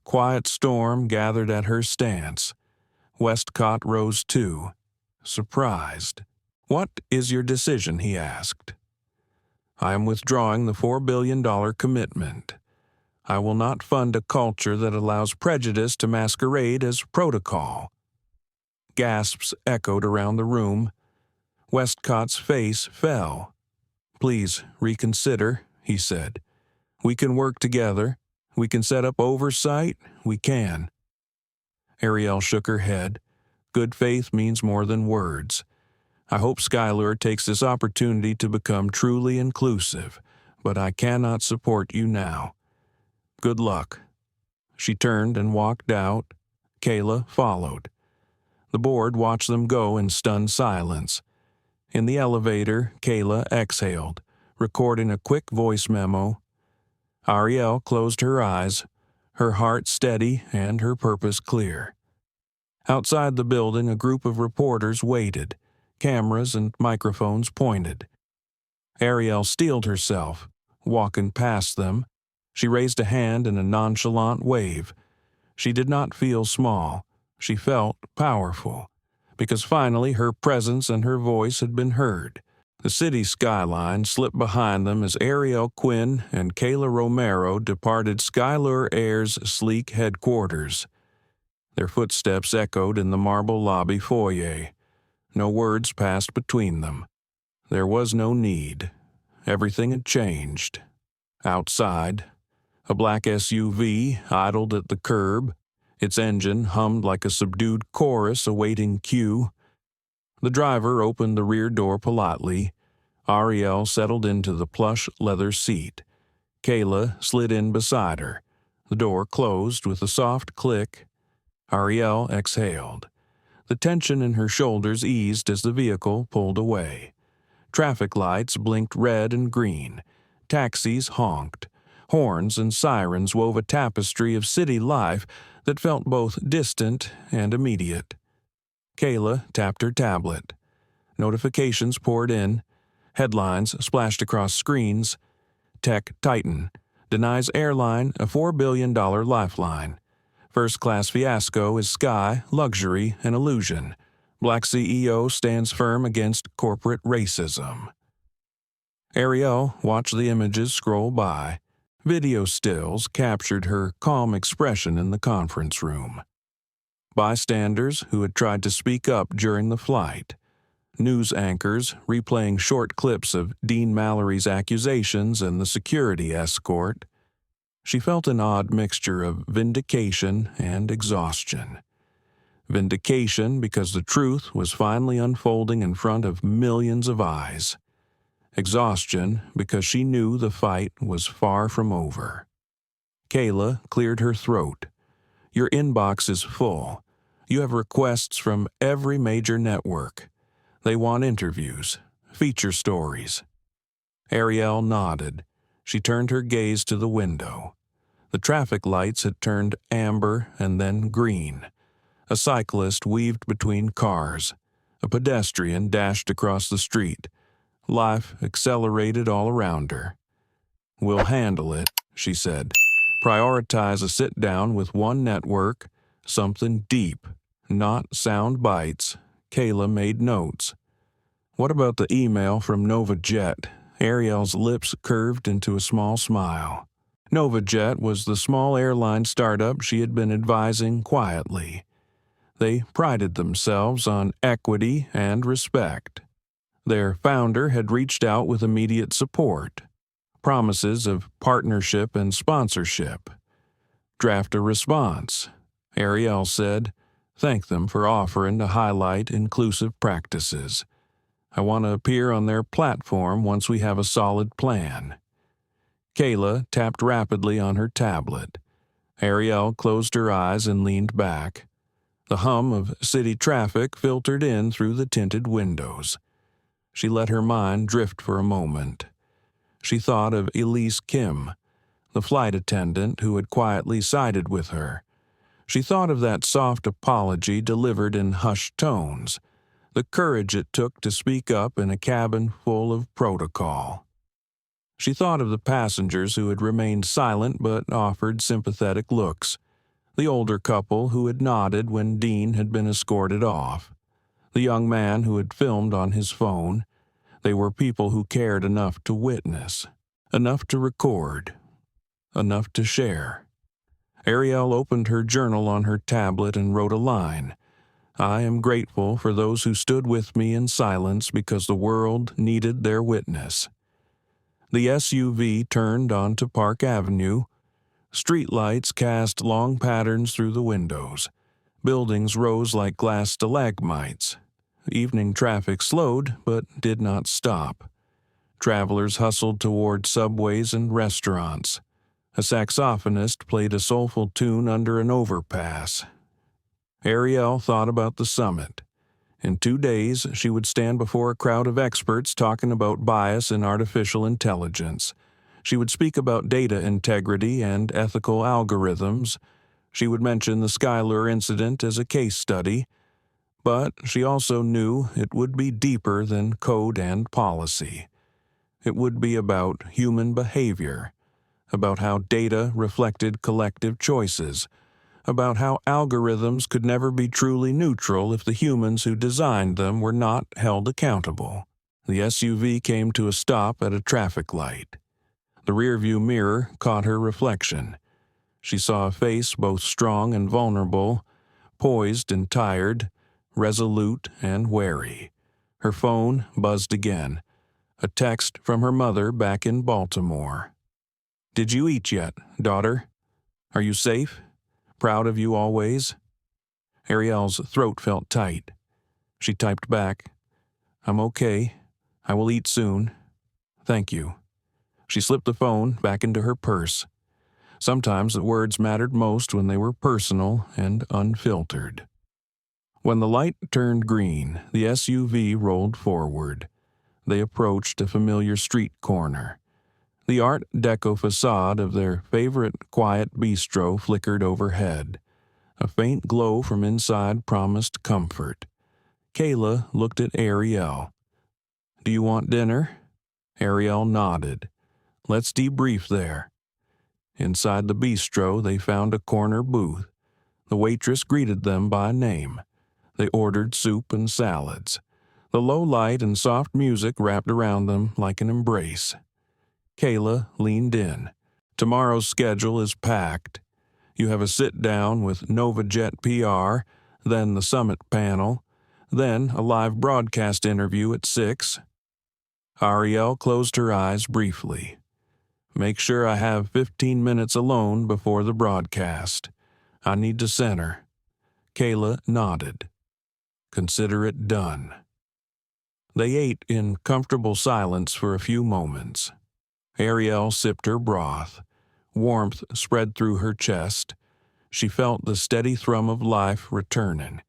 Quiet storm gathered at her stance. Westcott rose too, surprised. "What is your decision?" he asked. "I am withdrawing the $4 billion commitment. I will not fund a culture that allows prejudice to masquerade as protocol." Gasps echoed around the room. Westcott's face fell. "Please reconsider," he said. "We can work together. We can set up oversight. We can." Arielle shook her head. "Good faith means more than words. I hope Skylure takes this opportunity to become truly inclusive, but I cannot support you now. Good luck." She turned and walked out. Kayla followed. The board watched them go in stunned silence. In the elevator, Kayla exhaled, recording a quick voice memo. Arielle closed her eyes, her heart steady and her purpose clear. Outside the building, a group of reporters waited, cameras and microphones pointed. Arielle steeled herself, walking past them. She raised a hand in a nonchalant wave. She did not feel small. She felt powerful, because finally her presence and her voice had been heard. The city skyline slipped behind them as Arielle Quinn and Kayla Romero departed Skylure Air's sleek headquarters. Their footsteps echoed in the marble lobby foyer. No words passed between them. There was no need. Everything had changed. Outside, a black SUV idled at the curb. Its engine hummed like a subdued chorus awaiting cue. The driver opened the rear door politely. Arielle settled into the plush leather seat. Kayla slid in beside her. The door closed with a soft click. Arielle exhaled. The tension in her shoulders eased as the vehicle pulled away. Traffic lights blinked red and green. Taxis honked. Horns and sirens wove a tapestry of city life that felt both distant and immediate. Kayla tapped her tablet. Notifications poured in. Headlines splashed across screens. tech titan, denies airline a $4 billion lifeline. First-class fiasco is sky, luxury, and illusion. Black CEO stands firm against corporate racism. Arielle watched the images scroll by. Video stills captured her calm expression in the conference room. Bystanders who had tried to speak up during the flight. News anchors replaying short clips of Dean Mallory's accusations and the security escort. She felt an odd mixture of vindication and exhaustion. Vindication because the truth was finally unfolding in front of millions of eyes. Exhaustion because she knew the fight was far from over. Kayla cleared her throat. Your inbox is full. You have requests from every major network. They want interviews, feature stories. Arielle nodded. She turned her gaze to the window. The traffic lights had turned amber and then green. A cyclist weaved between cars. A pedestrian dashed across the street. Life accelerated all around her. We'll handle it, she said. Prioritize a sit-down with one network, something deep, not sound bites. Kayla made notes. What about the email from NovaJet? Arielle's lips curved into a small smile. NovaJet was the small airline startup she had been advising quietly. They prided themselves on equity and respect. Their founder had reached out with immediate support, promises of partnership and sponsorship. Draft a response, Arielle said. Thank them for offering to highlight inclusive practices. I want to appear on their platform once we have a solid plan. Kayla tapped rapidly on her tablet. Arielle closed her eyes and leaned back. The hum of city traffic filtered in through the tinted windows. She let her mind drift for a moment. She thought of Elise Kim, the flight attendant who had quietly sided with her. She thought of that soft apology delivered in hushed tones, the courage it took to speak up in a cabin full of protocol. She thought of the passengers who had remained silent but offered sympathetic looks, the older couple who had nodded when Dean had been escorted off, the young man who had filmed on his phone. They were people who cared enough to witness, enough to record, enough to share. Arielle opened her journal on her tablet and wrote a line. I am grateful for those who stood with me in silence because the world needed their witness. The SUV turned onto Park Avenue. Streetlights cast long patterns through the windows. Buildings rose like glass stalagmites. Evening traffic slowed, but did not stop. Travelers hustled toward subways and restaurants. A saxophonist played a soulful tune under an overpass. Arielle thought about the summit. In 2 days, she would stand before a crowd of experts talking about bias in artificial intelligence. She would speak about data integrity and ethical algorithms. She would mention the Skylar incident as a case study. But she also knew it would be deeper than code and policy. It would be about human behavior, about how data reflected collective choices, about how algorithms could never be truly neutral if the humans who designed them were not held accountable. The SUV came to a stop at a traffic light. The rearview mirror caught her reflection. She saw a face both strong and vulnerable, poised and tired, resolute and wary. Her phone buzzed again. A text from her mother back in Baltimore. Did you eat yet, daughter? Are you safe? Proud of you always? Arielle's throat felt tight. She typed back, I'm okay. I will eat soon. Thank you. She slipped the phone back into her purse. Sometimes the words mattered most when they were personal and unfiltered. When the light turned green, the SUV rolled forward. They approached a familiar street corner. The Art Deco facade of their favorite quiet bistro flickered overhead. A faint glow from inside promised comfort. Kayla looked at Arielle. Do you want dinner? Arielle nodded. Let's debrief there. Inside the bistro, they found a corner booth. The waitress greeted them by name. They ordered soup and salads. The low light and soft music wrapped around them like an embrace. Kayla leaned in. Tomorrow's schedule is packed. You have a sit-down with NovaJet PR, then the summit panel, then a live broadcast interview at 6. Arielle closed her eyes briefly. Make sure I have 15 minutes alone before the broadcast. I need to center. Kayla nodded. Consider it done. They ate in comfortable silence for a few moments. Arielle sipped her broth. Warmth spread through her chest. She felt the steady thrum of life returning.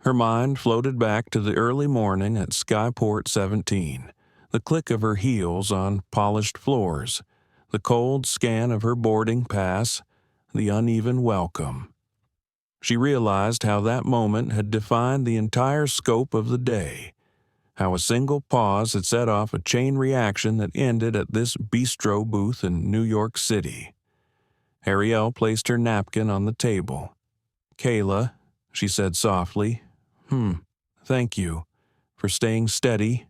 Her mind floated back to the early morning at Skyport 17, the click of her heels on polished floors, the cold scan of her boarding pass, the uneven welcome. She realized how that moment had defined the entire scope of the day, how a single pause had set off a chain reaction that ended at this bistro booth in New York City. Arielle placed her napkin on the table. Kayla, she said softly, thank you for staying steady.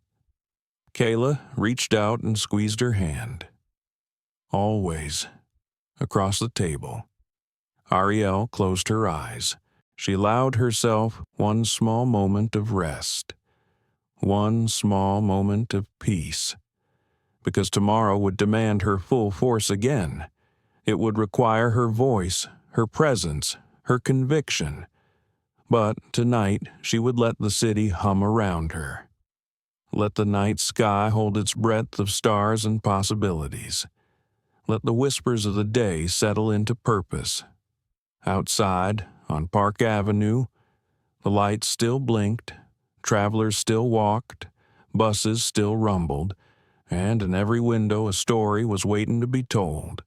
Kayla reached out and squeezed her hand. Always. Across the table. Arielle closed her eyes. She allowed herself one small moment of rest. One small moment of peace. Because tomorrow would demand her full force again. It would require her voice, her presence, her conviction. But tonight she would let the city hum around her. Let the night sky hold its breadth of stars and possibilities. Let the whispers of the day settle into purpose. Outside, on Park Avenue, the lights still blinked, travelers still walked, buses still rumbled, and in every window a story was waiting to be told.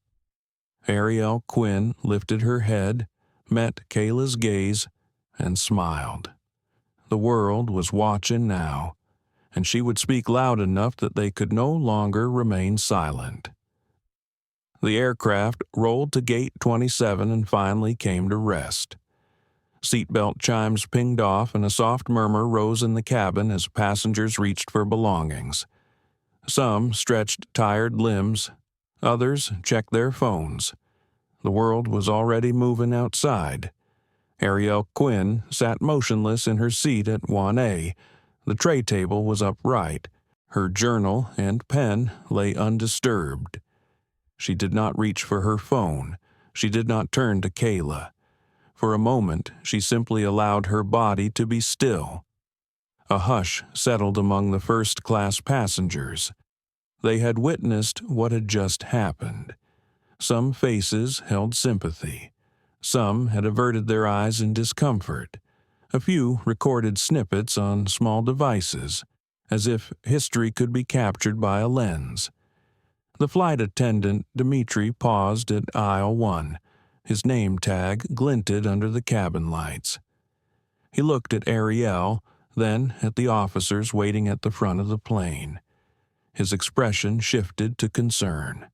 Arielle Quinn lifted her head, met Kayla's gaze, and smiled. The world was watching now, and she would speak loud enough that they could no longer remain silent. The aircraft rolled to gate 27 and finally came to rest. Seatbelt chimes pinged off and a soft murmur rose in the cabin as passengers reached for belongings. Some stretched tired limbs, others checked their phones. The world was already moving outside. Arielle Quinn sat motionless in her seat at 1A. The tray table was upright. Her journal and pen lay undisturbed. She did not reach for her phone. She did not turn to Kayla. For a moment, she simply allowed her body to be still. A hush settled among the first-class passengers. They had witnessed what had just happened. Some faces held sympathy. Some had averted their eyes in discomfort. A few recorded snippets on small devices, as if history could be captured by a lens. The flight attendant, Dimitri, paused at aisle 1. His name tag glinted under the cabin lights. He looked at Arielle, then at the officers waiting at the front of the plane. His expression shifted to concern.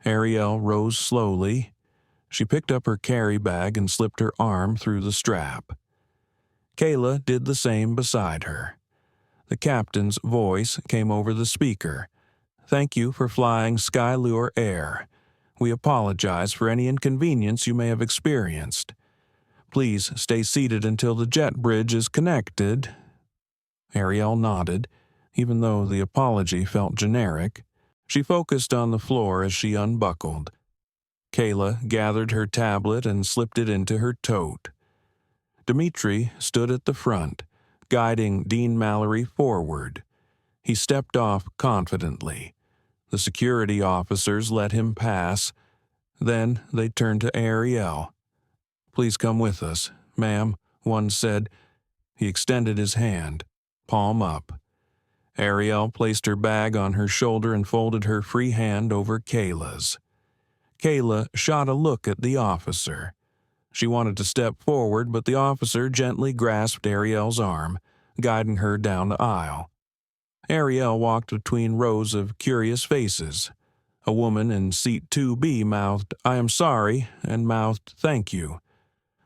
Arielle rose slowly. She picked up her carry bag and slipped her arm through the strap. Kayla did the same beside her. The captain's voice came over the speaker. Thank you for flying Skylure Air. We apologize for any inconvenience you may have experienced. Please stay seated until the jet bridge is connected. Arielle nodded, even though the apology felt generic. She focused on the floor as she unbuckled. Kayla gathered her tablet and slipped it into her tote. Dimitri stood at the front, guiding Dean Mallory forward. He stepped off confidently. The security officers let him pass. Then they turned to Arielle. Please come with us, ma'am, one said. He extended his hand, palm up. Arielle placed her bag on her shoulder and folded her free hand over Kayla's. Kayla shot a look at the officer. She wanted to step forward, but the officer gently grasped Arielle's arm, guiding her down the aisle. Arielle walked between rows of curious faces. A woman in seat 2B mouthed, "I am sorry," and mouthed, "Thank you."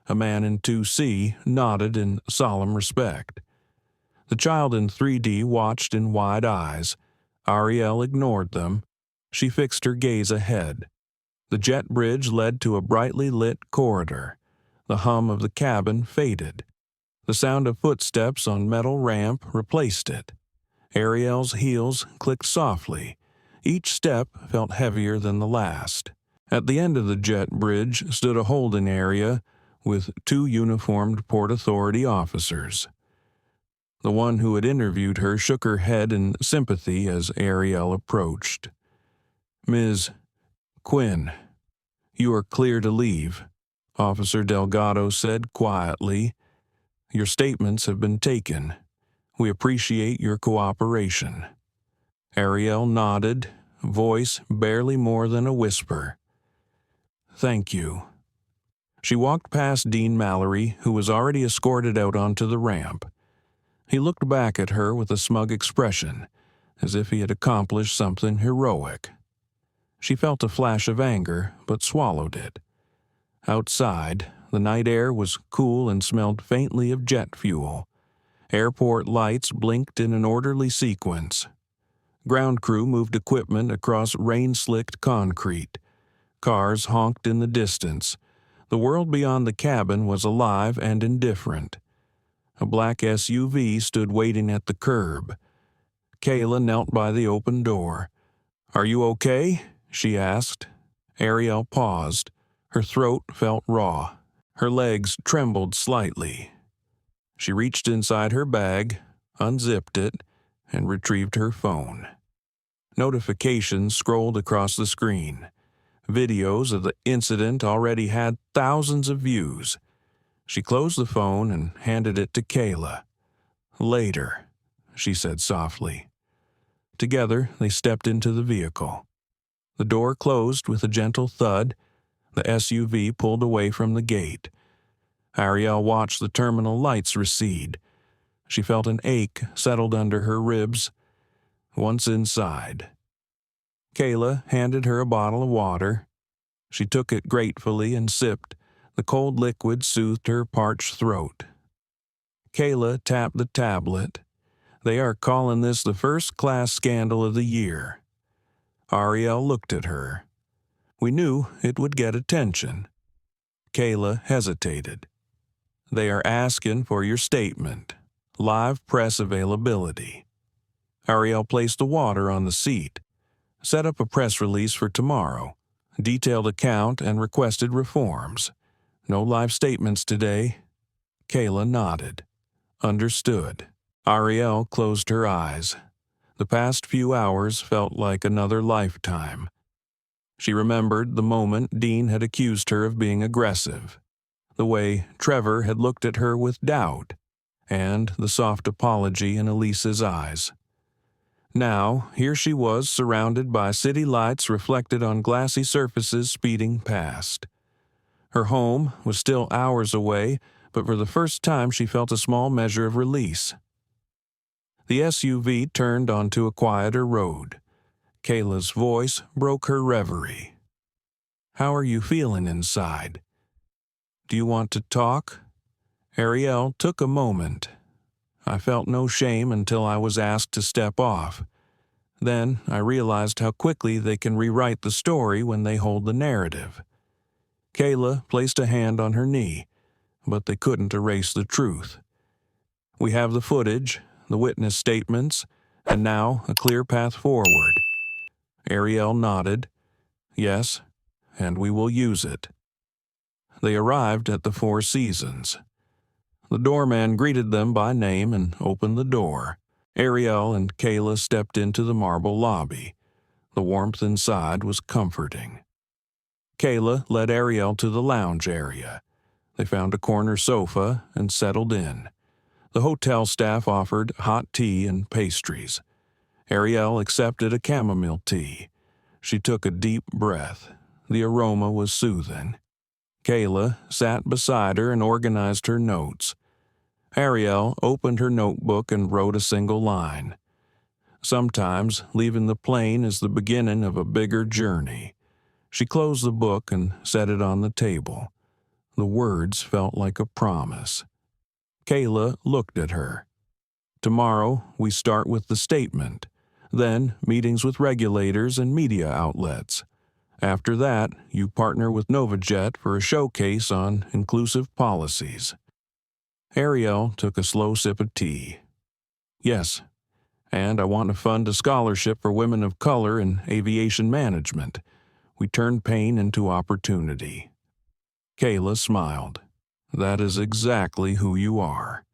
A man in 2C nodded in solemn respect. The child in 3D watched in wide eyes. Arielle ignored them. She fixed her gaze ahead. The jet bridge led to a brightly lit corridor. The hum of the cabin faded. The sound of footsteps on metal ramp replaced it. Arielle's heels clicked softly. Each step felt heavier than the last. At the end of the jet bridge stood a holding area with 2 uniformed Port Authority officers. The one who had interviewed her shook her head in sympathy as Arielle approached. "Ms. Quinn, you are clear to leave," Officer Delgado said quietly. "Your statements have been taken. We appreciate your cooperation." Arielle nodded, voice barely more than a whisper. "Thank you." She walked past Dean Mallory, who was already escorted out onto the ramp. He looked back at her with a smug expression, as if he had accomplished something heroic. She felt a flash of anger, but swallowed it. Outside, the night air was cool and smelled faintly of jet fuel. Airport lights blinked in an orderly sequence. Ground crew moved equipment across rain-slicked concrete. Cars honked in the distance. The world beyond the cabin was alive and indifferent. A black SUV stood waiting at the curb. Kayla knelt by the open door. "Are you okay?" she asked. Arielle paused. Her throat felt raw. Her legs trembled slightly. She reached inside her bag, unzipped it, and retrieved her phone. Notifications scrolled across the screen. Videos of the incident already had thousands of views. She closed the phone and handed it to Kayla. "Later," she said softly. Together, they stepped into the vehicle. The door closed with a gentle thud. The SUV pulled away from the gate. Arielle watched the terminal lights recede. She felt an ache settled under her ribs. Once inside, Kayla handed her a bottle of water. She took it gratefully and sipped. The cold liquid soothed her parched throat. Kayla tapped the tablet. "They are calling this the first-class scandal of the year." Arielle looked at her. "We knew it would get attention." Kayla hesitated. "They are asking for your statement. Live press availability." Arielle placed the water on the seat. "Set up a press release for tomorrow. Detailed account and requested reforms. No live statements today." Kayla nodded. "Understood." Arielle closed her eyes. The past few hours felt like another lifetime. She remembered the moment Dean had accused her of being aggressive, the way Trevor had looked at her with doubt, and the soft apology in Elise's eyes. Now, here she was surrounded by city lights reflected on glassy surfaces speeding past. Her home was still hours away, but for the first time she felt a small measure of release. The SUV turned onto a quieter road. Kayla's voice broke her reverie. "How are you feeling inside? Do you want to talk?" Arielle took a moment. "I felt no shame until I was asked to step off. Then I realized how quickly they can rewrite the story when they hold the narrative." Kayla placed a hand on her knee, but they couldn't erase the truth. "We have the footage, the witness statements, and now a clear path forward." Arielle nodded. "Yes, and we will use it." They arrived at the Four Seasons. The doorman greeted them by name and opened the door. Arielle and Kayla stepped into the marble lobby. The warmth inside was comforting. Kayla led Arielle to the lounge area. They found a corner sofa and settled in. The hotel staff offered hot tea and pastries. Arielle accepted a chamomile tea. She took a deep breath. The aroma was soothing. Kayla sat beside her and organized her notes. Arielle opened her notebook and wrote a single line. Sometimes leaving the plane is the beginning of a bigger journey. She closed the book and set it on the table. The words felt like a promise. Kayla looked at her. Tomorrow, we start with the statement, then meetings with regulators and media outlets. After that, you partner with NovaJet for a showcase on inclusive policies. Arielle took a slow sip of tea. Yes, and I want to fund a scholarship for women of color in aviation management. We turn pain into opportunity. Kayla smiled. That is exactly who you are.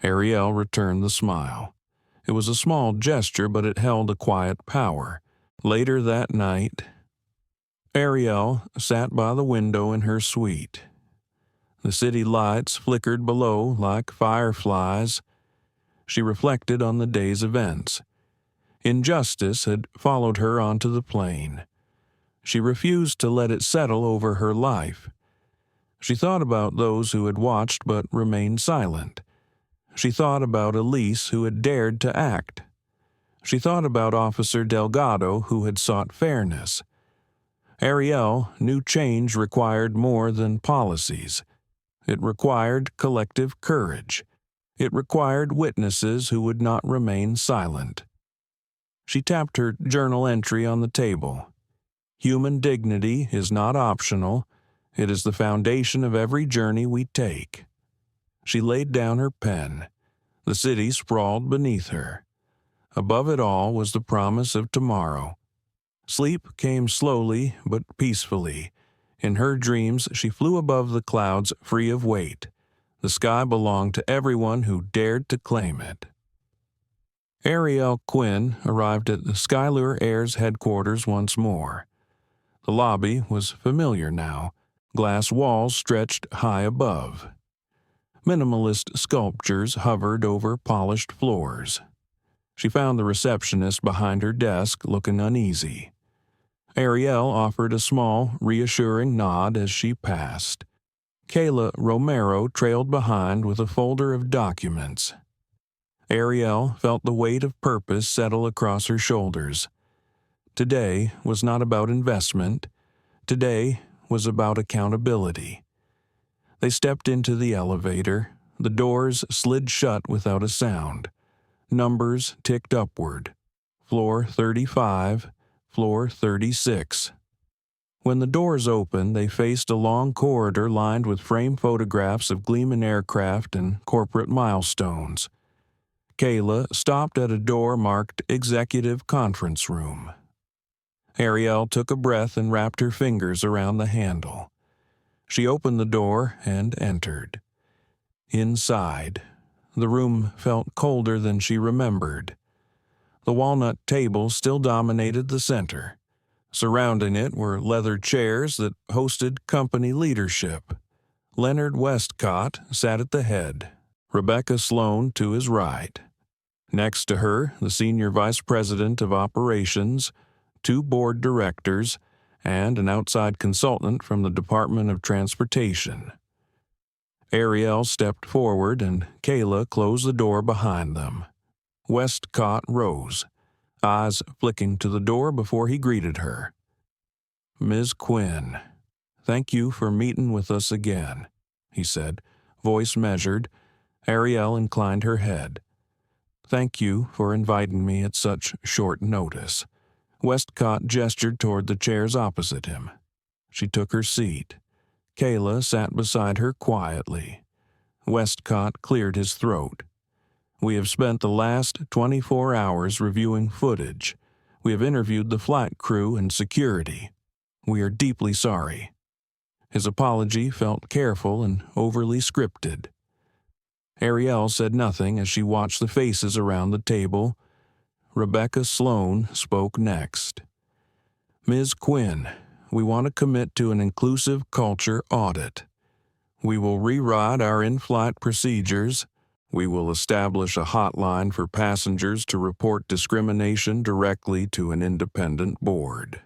Arielle returned the smile. It was a small gesture, but it held a quiet power. Later that night, Arielle sat by the window in her suite. The city lights flickered below like fireflies. She reflected on the day's events. Injustice had followed her onto the plane. She refused to let it settle over her life. She thought about those who had watched but remained silent. She thought about Elise, who had dared to act. She thought about Officer Delgado, who had sought fairness. Arielle knew change required more than policies. It required collective courage. It required witnesses who would not remain silent. She tapped her journal entry on the table. Human dignity is not optional. It is the foundation of every journey we take. She laid down her pen. The city sprawled beneath her. Above it all was the promise of tomorrow. Sleep came slowly but peacefully. In her dreams, she flew above the clouds free of weight. The sky belonged to everyone who dared to claim it. Arielle Quinn arrived at the Skylure Air's headquarters once more. The lobby was familiar now. Glass walls stretched high above. Minimalist sculptures hovered over polished floors. She found the receptionist behind her desk looking uneasy. Arielle offered a small, reassuring nod as she passed. Kayla Romero trailed behind with a folder of documents. Arielle felt the weight of purpose settle across her shoulders. Today was not about investment. Today was about accountability. They stepped into the elevator. The doors slid shut without a sound. Numbers ticked upward. Floor 35, floor 36. When the doors opened, they faced a long corridor lined with framed photographs of gleaming aircraft and corporate milestones. Kayla stopped at a door marked Executive Conference Room. Arielle took a breath and wrapped her fingers around the handle. She opened the door and entered. Inside, the room felt colder than she remembered. The walnut table still dominated the center. Surrounding it were leather chairs that hosted company leadership. Leonard Westcott sat at the head, Rebecca Sloan to his right. Next to her, the senior vice president of operations, 2 board directors, and an outside consultant from the Department of Transportation. Arielle stepped forward and Kayla closed the door behind them. Westcott rose, eyes flicking to the door before he greeted her. Ms. Quinn, thank you for meeting with us again, he said, voice measured. Arielle inclined her head. Thank you for inviting me at such short notice. Westcott gestured toward the chairs opposite him. She took her seat. Kayla sat beside her quietly. Westcott cleared his throat. We have spent the last 24 hours reviewing footage. We have interviewed the flight crew and security. We are deeply sorry. His apology felt careful and overly scripted. Arielle said nothing as she watched the faces around the table. Rebecca Sloan spoke next. Ms. Quinn, we want to commit to an inclusive culture audit. We will rewrite our in-flight procedures. We will establish a hotline for passengers to report discrimination directly to an independent board.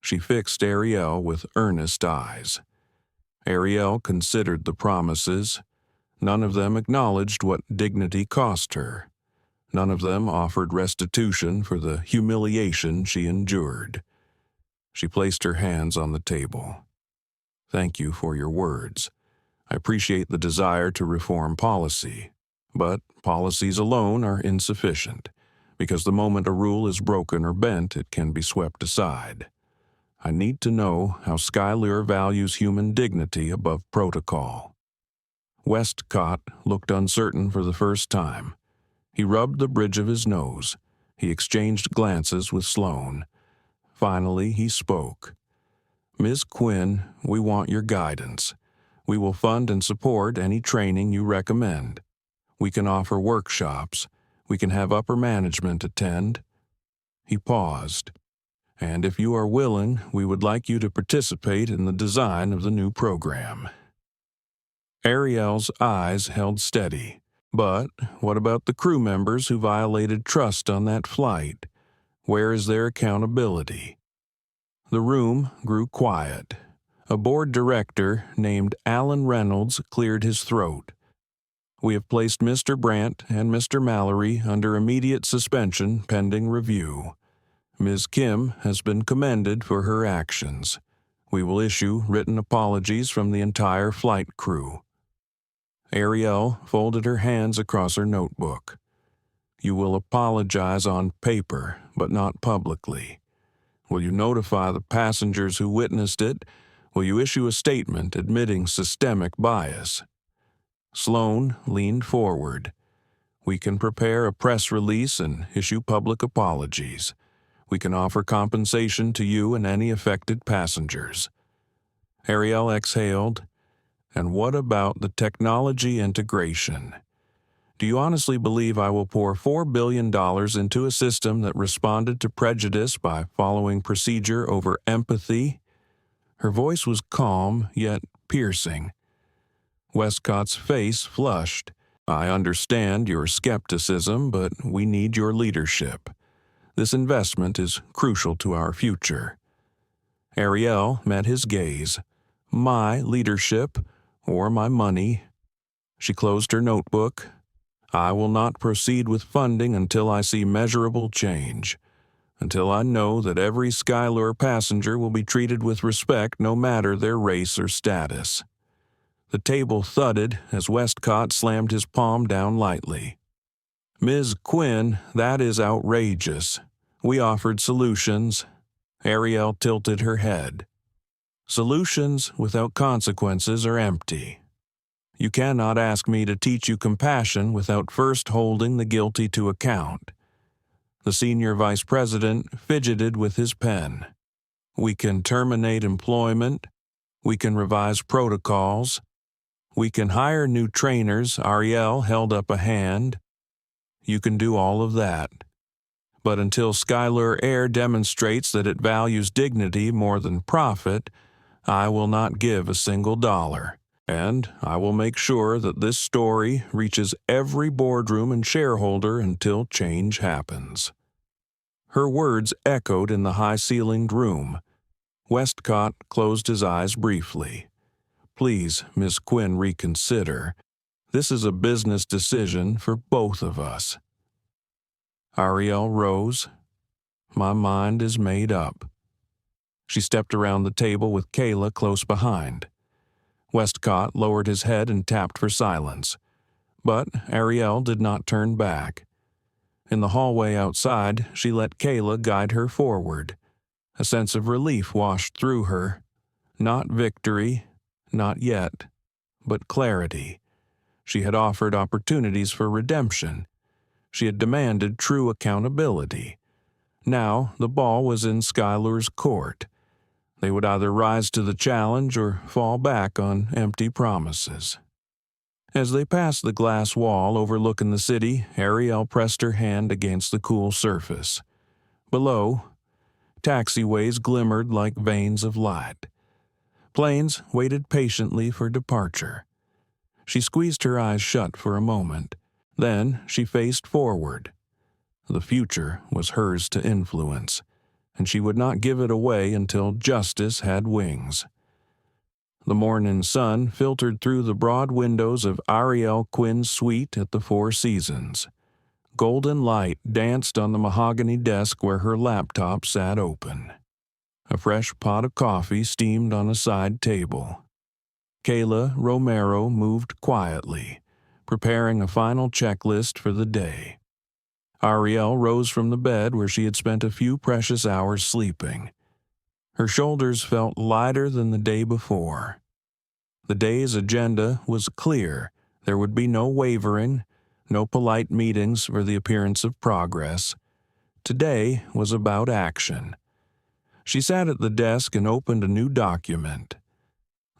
She fixed Arielle with earnest eyes. Arielle considered the promises. None of them acknowledged what dignity cost her. None of them offered restitution for the humiliation she endured. She placed her hands on the table. Thank you for your words. I appreciate the desire to reform policy, but policies alone are insufficient, because the moment a rule is broken or bent, it can be swept aside. I need to know how Skylure values human dignity above protocol. Westcott looked uncertain for the first time. He rubbed the bridge of his nose. He exchanged glances with Sloane. Finally, he spoke. Ms. Quinn, we want your guidance. We will fund and support any training you recommend. We can offer workshops. We can have upper management attend. He paused. And if you are willing, we would like you to participate in the design of the new program. Arielle's eyes held steady. But what about the crew members who violated trust on that flight? Where is their accountability? The room grew quiet. A board director named Alan Reynolds cleared his throat. We have placed Mr. Brandt and Mr. Mallory under immediate suspension pending review. Ms. Kim has been commended for her actions. We will issue written apologies from the entire flight crew. Arielle folded her hands across her notebook. You will apologize on paper, but not publicly. Will you notify the passengers who witnessed it? Will you issue a statement admitting systemic bias? Sloane leaned forward. We can prepare a press release and issue public apologies. We can offer compensation to you and any affected passengers. Arielle exhaled. And what about the technology integration? Do you honestly believe I will pour $4 billion into a system that responded to prejudice by following procedure over empathy? Her voice was calm, yet piercing. Westcott's face flushed. I understand your skepticism, but we need your leadership. This investment is crucial to our future. Arielle met his gaze. My leadership, or my money. She closed her notebook. I will not proceed with funding until I see measurable change, until I know that every Skylure passenger will be treated with respect no matter their race or status. The table thudded as Westcott slammed his palm down lightly. Ms. Quinn, that is outrageous. We offered solutions. Arielle tilted her head. Solutions without consequences are empty. You cannot ask me to teach you compassion without first holding the guilty to account. The senior vice president fidgeted with his pen. We can terminate employment. We can revise protocols. We can hire new trainers. Arielle held up a hand. You can do all of that. But until Skylure Air demonstrates that it values dignity more than profit, I will not give a single dollar, and I will make sure that this story reaches every boardroom and shareholder until change happens. Her words echoed in the high-ceilinged room. Westcott closed his eyes briefly. Please, Miss Quinn, reconsider. This is a business decision for both of us. Arielle rose. My mind is made up. She stepped around the table with Kayla close behind. Westcott lowered his head and tapped for silence. But Arielle did not turn back. In the hallway outside, she let Kayla guide her forward. A sense of relief washed through her. Not victory, not yet, but clarity. She had offered opportunities for redemption. She had demanded true accountability. Now the ball was in Skylure's court. They would either rise to the challenge or fall back on empty promises. As they passed the glass wall overlooking the city, Arielle pressed her hand against the cool surface. Below, taxiways glimmered like veins of light. Planes waited patiently for departure. She squeezed her eyes shut for a moment. Then she faced forward. The future was hers to influence, and she would not give it away until justice had wings. The morning sun filtered through the broad windows of Arielle Quinn's suite at the Four Seasons. Golden light danced on the mahogany desk where her laptop sat open. A fresh pot of coffee steamed on a side table. Kayla Romero moved quietly, preparing a final checklist for the day. Arielle rose from the bed where she had spent a few precious hours sleeping. Her shoulders felt lighter than the day before. The day's agenda was clear. There would be no wavering, no polite meetings for the appearance of progress. Today was about action. She sat at the desk and opened a new document.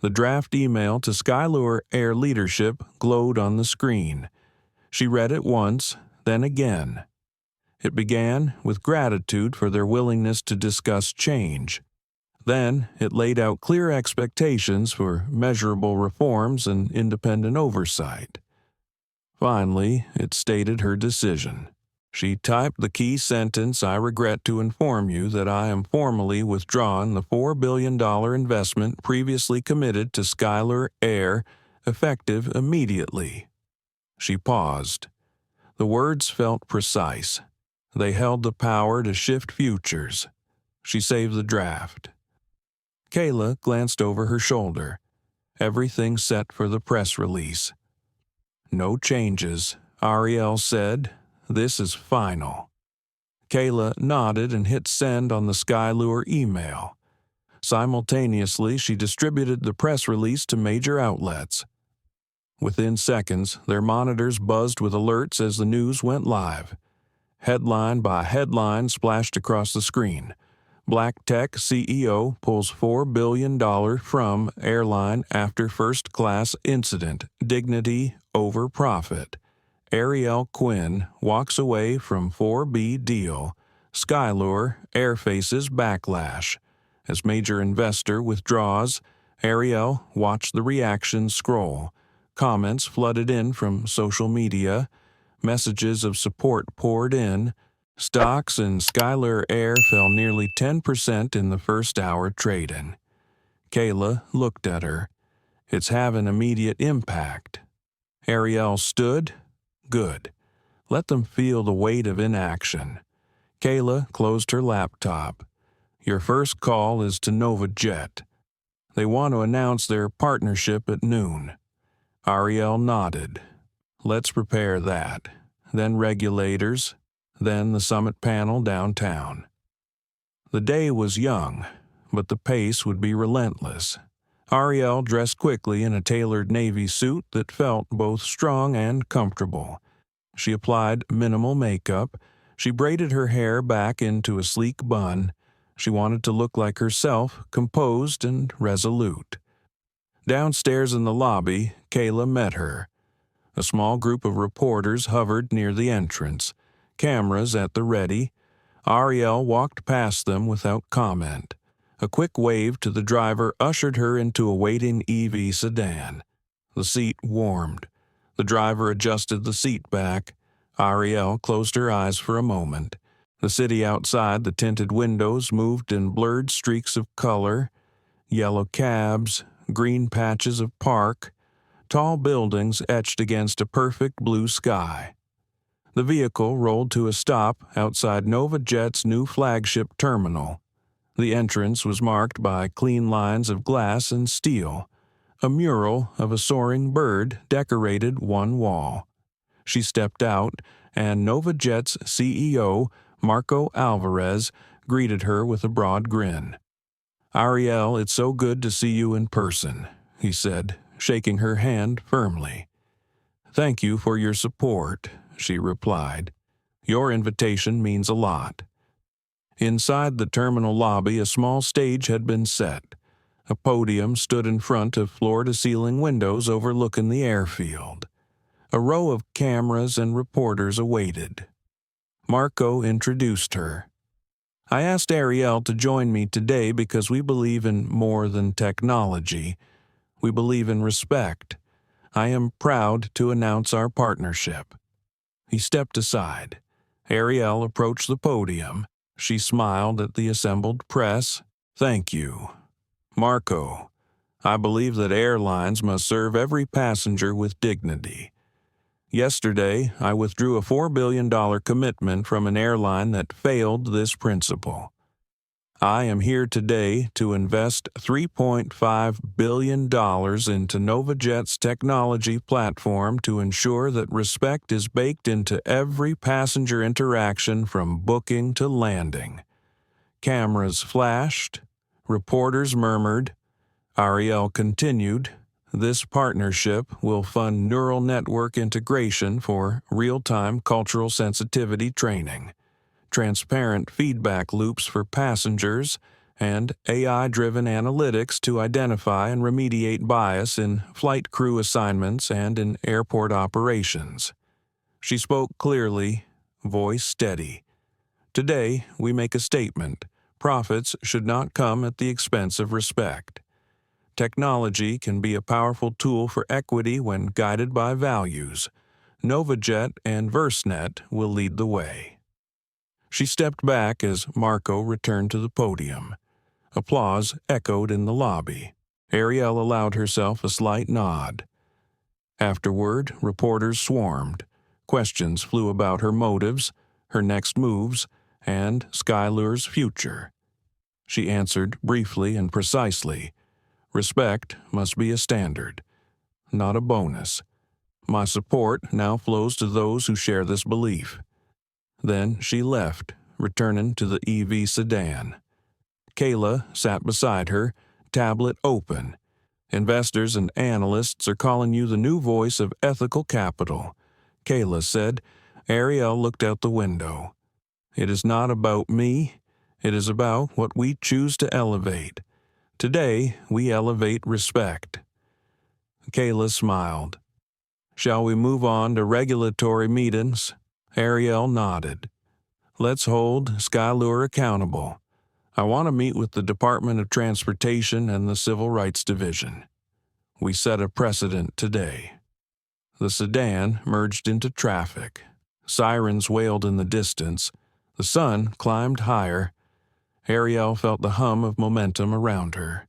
The draft email to Skylure Air leadership glowed on the screen. She read it once, then again. It began with gratitude for their willingness to discuss change. Then it laid out clear expectations for measurable reforms and independent oversight. Finally, it stated her decision. She typed the key sentence, "I regret to inform you that I am formally withdrawing the $4 billion investment previously committed to Skylure Air, effective immediately." She paused. The words felt precise. They held the power to shift futures. She saved the draft. Kayla glanced over her shoulder. Everything set for the press release. "No changes," Arielle said. "This is final." Kayla nodded and hit send on the Skylure email. Simultaneously, she distributed the press release to major outlets. Within seconds, their monitors buzzed with alerts as the news went live. Headline by headline splashed across the screen. Black Tech CEO pulls $4 billion from Airline after first-class incident. Dignity over profit. Arielle Quinn walks away from 4B deal. Skylure Air faces backlash. As major investor withdraws, Arielle watched the reactions scroll. Comments flooded in from social media. Messages of support poured in. Stocks in Skylure Air fell nearly 10% in the first hour trading. Kayla looked at her. "It's having immediate impact." Arielle stood. "Good. Let them feel the weight of inaction." Kayla closed her laptop. "Your first call is to NovaJet. They want to announce their partnership at noon." Arielle nodded. "Let's prepare that. Then regulators. Then the summit panel downtown." The day was young, but the pace would be relentless. Arielle dressed quickly in a tailored navy suit that felt both strong and comfortable. She applied minimal makeup. She braided her hair back into a sleek bun. She wanted to look like herself, composed and resolute. Downstairs in the lobby, Kayla met her. A small group of reporters hovered near the entrance, cameras at the ready. Arielle walked past them without comment. A quick wave to the driver ushered her into a waiting EV sedan. The seat warmed. The driver adjusted the seat back. Arielle closed her eyes for a moment. The city outside the tinted windows moved in blurred streaks of color. Yellow cabs, green patches of park, tall buildings etched against a perfect blue sky. The vehicle rolled to a stop outside NovaJet's new flagship terminal. The entrance was marked by clean lines of glass and steel. A mural of a soaring bird decorated one wall. She stepped out, and NovaJet's CEO, Marco Alvarez, greeted her with a broad grin. "Arielle, it's so good to see you in person," he said, shaking her hand firmly. "Thank you for your support," she replied. "Your invitation means a lot." Inside the terminal lobby, a small stage had been set. A podium stood in front of floor-to-ceiling windows overlooking the airfield. A row of cameras and reporters awaited. Marco introduced her. "I asked Arielle to join me today because we believe in more than technology. We believe in respect. I am proud to announce our partnership." He stepped aside. Arielle approached the podium. She smiled at the assembled press. "Thank you. Marco, I believe that airlines must serve every passenger with dignity. Yesterday, I withdrew a $4 billion commitment from an airline that failed this principle. I am here today to invest $3.5 billion into NovaJet's technology platform to ensure that respect is baked into every passenger interaction from booking to landing. Cameras flashed. Reporters murmured. Arielle continued, "This partnership will fund neural network integration for real-time cultural sensitivity training, transparent feedback loops for passengers, and AI-driven analytics to identify and remediate bias in flight crew assignments and in airport operations." She spoke clearly, voice steady. "Today, we make a statement. Profits should not come at the expense of respect. Technology can be a powerful tool for equity when guided by values. NovaJet and VerseNet will lead the way." She stepped back as Marco returned to the podium. Applause echoed in the lobby. Arielle allowed herself a slight nod. Afterward, reporters swarmed. Questions flew about her motives, her next moves, and Skylure's future. She answered briefly and precisely. "Respect must be a standard, not a bonus. My support now flows to those who share this belief." Then she left, returning to the EV sedan. Kayla sat beside her, tablet open. "Investors and analysts are calling you the new voice of ethical capital," Kayla said. Arielle looked out the window. "It is not about me. It is about what we choose to elevate. Today, we elevate respect." Kayla smiled. "Shall we move on to regulatory meetings?" Arielle nodded. "Let's hold Skylure accountable. I want to meet with the Department of Transportation and the Civil Rights Division. We set a precedent today." The sedan merged into traffic. Sirens wailed in the distance. The sun climbed higher. Arielle felt the hum of momentum around her.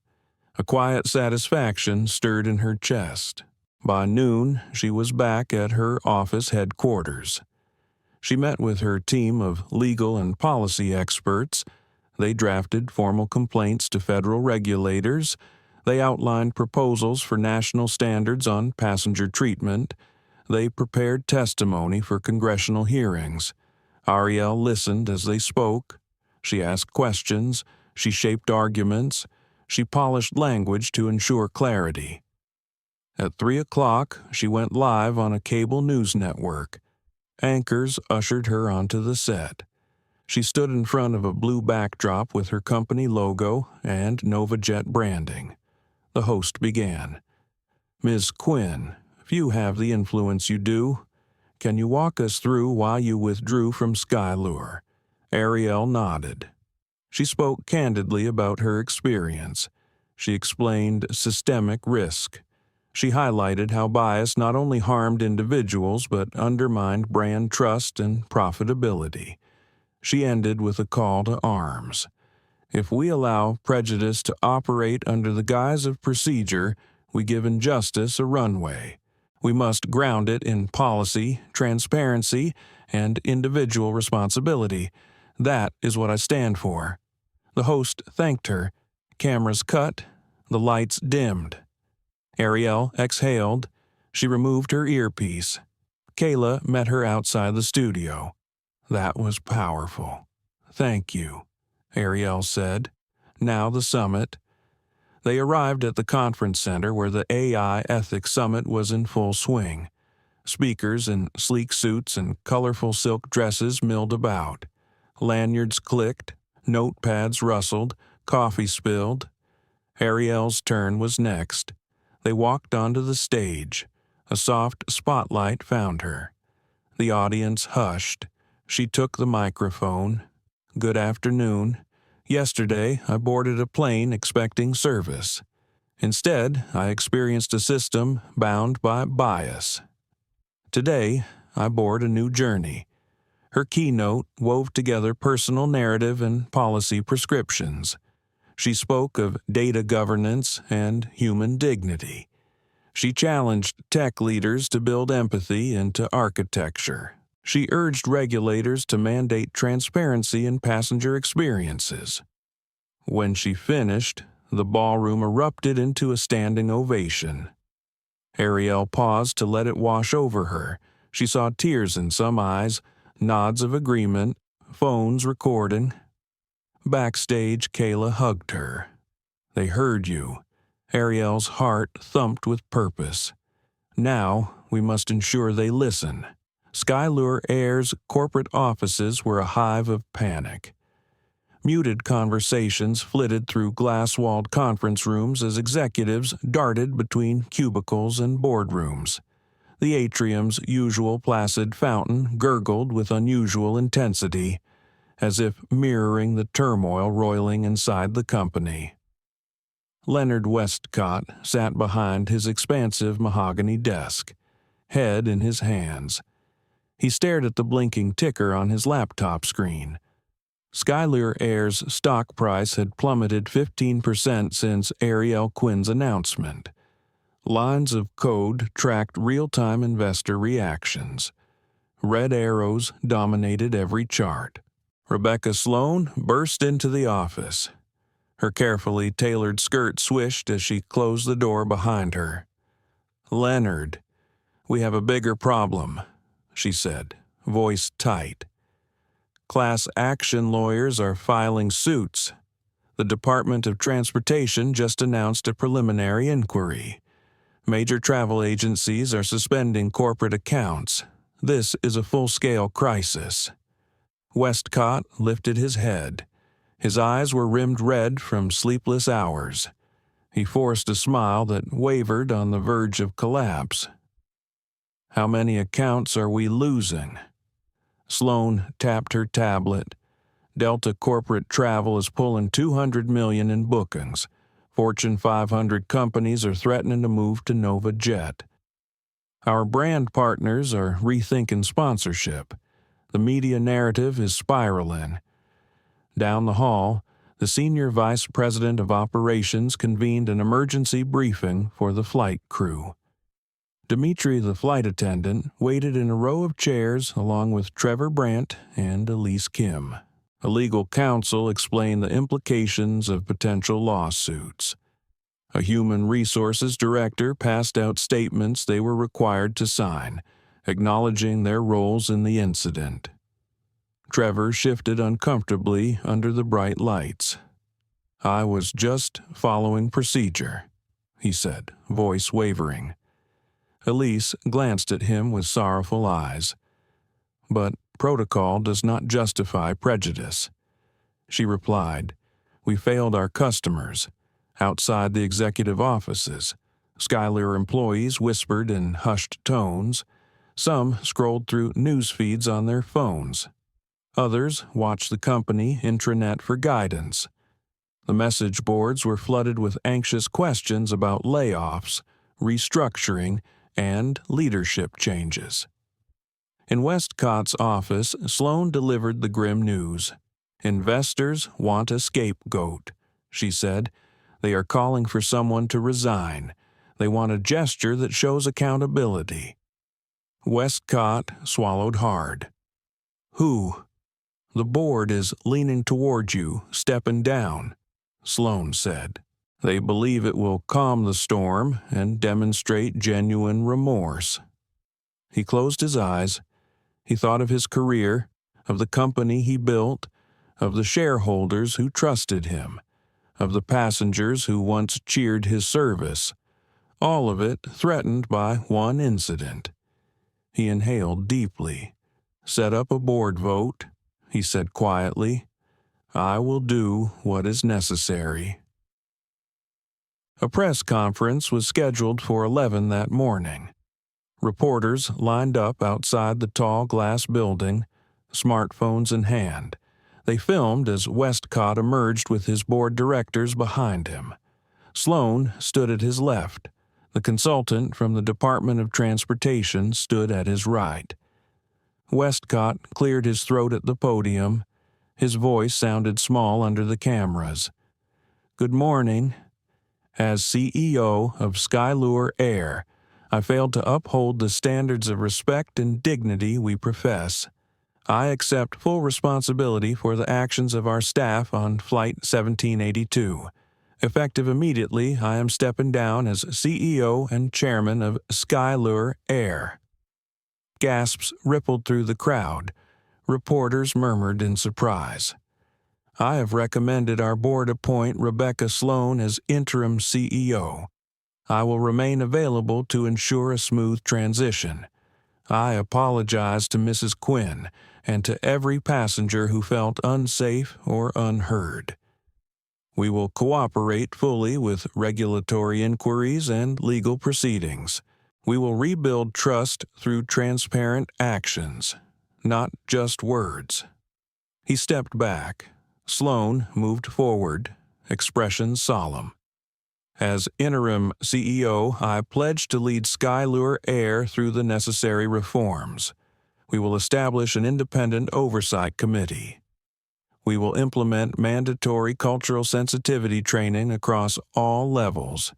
A quiet satisfaction stirred in her chest. By noon, she was back at her office headquarters. She met with her team of legal and policy experts. They drafted formal complaints to federal regulators. They outlined proposals for national standards on passenger treatment. They prepared testimony for congressional hearings. Arielle listened as they spoke. She asked questions. She shaped arguments. She polished language to ensure clarity. At 3 o'clock, she went live on a cable news network. Anchors ushered her onto the set. She stood in front of a blue backdrop with her company logo and NovaJet branding. The host began. "Ms. Quinn, few have the influence you do. Can you walk us through why you withdrew from Skylure?" Arielle nodded. She spoke candidly about her experience. She explained systemic risk. She highlighted how bias not only harmed individuals but undermined brand trust and profitability. She ended with a call to arms. "If we allow prejudice to operate under the guise of procedure, we give injustice a runway. We must ground it in policy, transparency, and individual responsibility. That is what I stand for." The host thanked her. Cameras cut. The lights dimmed. Arielle exhaled. She removed her earpiece. Kayla met her outside the studio. "That was powerful." "Thank you," Arielle said. Now the summit. They arrived at the conference center where the AI Ethics Summit was in full swing. Speakers in sleek suits and colorful silk dresses milled about. Lanyards clicked, notepads rustled, coffee spilled. Arielle's turn was next. They walked onto the stage. A soft spotlight found her. The audience hushed. She took the microphone. "Good afternoon. Yesterday, I boarded a plane expecting service. Instead, I experienced a system bound by bias. Today, I board a new journey." Her keynote wove together personal narrative and policy prescriptions. She spoke of data governance and human dignity. She challenged tech leaders to build empathy into architecture. She urged regulators to mandate transparency in passenger experiences. When she finished, the ballroom erupted into a standing ovation. Arielle paused to let it wash over her. She saw tears in some eyes, nods of agreement, phones recording. Backstage, Kayla hugged her. "They heard you." Arielle's heart thumped with purpose. "Now, we must ensure they listen." Skylure Air's corporate offices were a hive of panic. Muted conversations flitted through glass-walled conference rooms as executives darted between cubicles and boardrooms. The atrium's usual placid fountain gurgled with unusual intensity, as if mirroring the turmoil roiling inside the company. Leonard Westcott sat behind his expansive mahogany desk, head in his hands. He stared at the blinking ticker on his laptop screen. Skylure Air's stock price had plummeted 15% since Arielle Quinn's announcement. Lines of code tracked real-time investor reactions. Red arrows dominated every chart. Rebecca Sloan burst into the office. Her carefully tailored skirt swished as she closed the door behind her. "Leonard, we have a bigger problem," she said, voice tight. "Class action lawyers are filing suits. The Department of Transportation just announced a preliminary inquiry. Major travel agencies are suspending corporate accounts. This is a full-scale crisis." Westcott lifted his head. His eyes were rimmed red from sleepless hours. He forced a smile that wavered on the verge of collapse. "How many accounts are we losing?" Sloan tapped her tablet. "Delta Corporate Travel is pulling $200 million in bookings. Fortune 500 companies are threatening to move to Nova Jet. Our brand partners are rethinking sponsorship. The media narrative is spiraling." Down the hall, the senior vice president of operations convened an emergency briefing for the flight crew. Dimitri, the flight attendant, waited in a row of chairs along with Trevor Brandt and Elise Kim. A legal counsel explained the implications of potential lawsuits. A human resources director passed out statements they were required to sign, acknowledging their roles in the incident. Trevor shifted uncomfortably under the bright lights. "I was just following procedure," he said, voice wavering. Elise glanced at him with sorrowful eyes. "But protocol does not justify prejudice." She replied, "We failed our customers." Outside the executive offices, Skylure employees whispered in hushed tones. Some scrolled through news feeds on their phones. Others watched the company intranet for guidance. The message boards were flooded with anxious questions about layoffs, restructuring, and leadership changes. In Westcott's office, Sloan delivered the grim news. "Investors want a scapegoat," she said. "They are calling for someone to resign. They want a gesture that shows accountability." Westcott swallowed hard. "Who?" "The board is leaning toward you, stepping down," Sloan said. "They believe it will calm the storm and demonstrate genuine remorse." He closed his eyes. He thought of his career, of the company he built, of the shareholders who trusted him, of the passengers who once cheered his service, all of it threatened by one incident. He inhaled deeply. "Set up a board vote," he said quietly. "I will do what is necessary." A press conference was scheduled for 11 that morning. Reporters lined up outside the tall glass building, smartphones in hand. They filmed as Westcott emerged with his board directors behind him. Sloan stood at his left. The consultant from the Department of Transportation stood at his right. Westcott cleared his throat at the podium. His voice sounded small under the cameras. "Good morning." As CEO of Skylure Air, I failed to uphold the standards of respect and dignity we profess. I accept full responsibility for the actions of our staff on Flight 1782. Effective immediately, I am stepping down as CEO and Chairman of Skylure Air. Gasps rippled through the crowd. Reporters murmured in surprise. I have recommended our board appoint Rebecca Sloan as interim CEO. I will remain available to ensure a smooth transition. I apologize to Mrs. Quinn and to every passenger who felt unsafe or unheard. We will cooperate fully with regulatory inquiries and legal proceedings. We will rebuild trust through transparent actions, not just words. He stepped back. Sloan moved forward, expression solemn. As interim CEO, I pledge to lead Skylure Air through the necessary reforms. We will establish an independent oversight committee. We will implement mandatory cultural sensitivity training across all levels.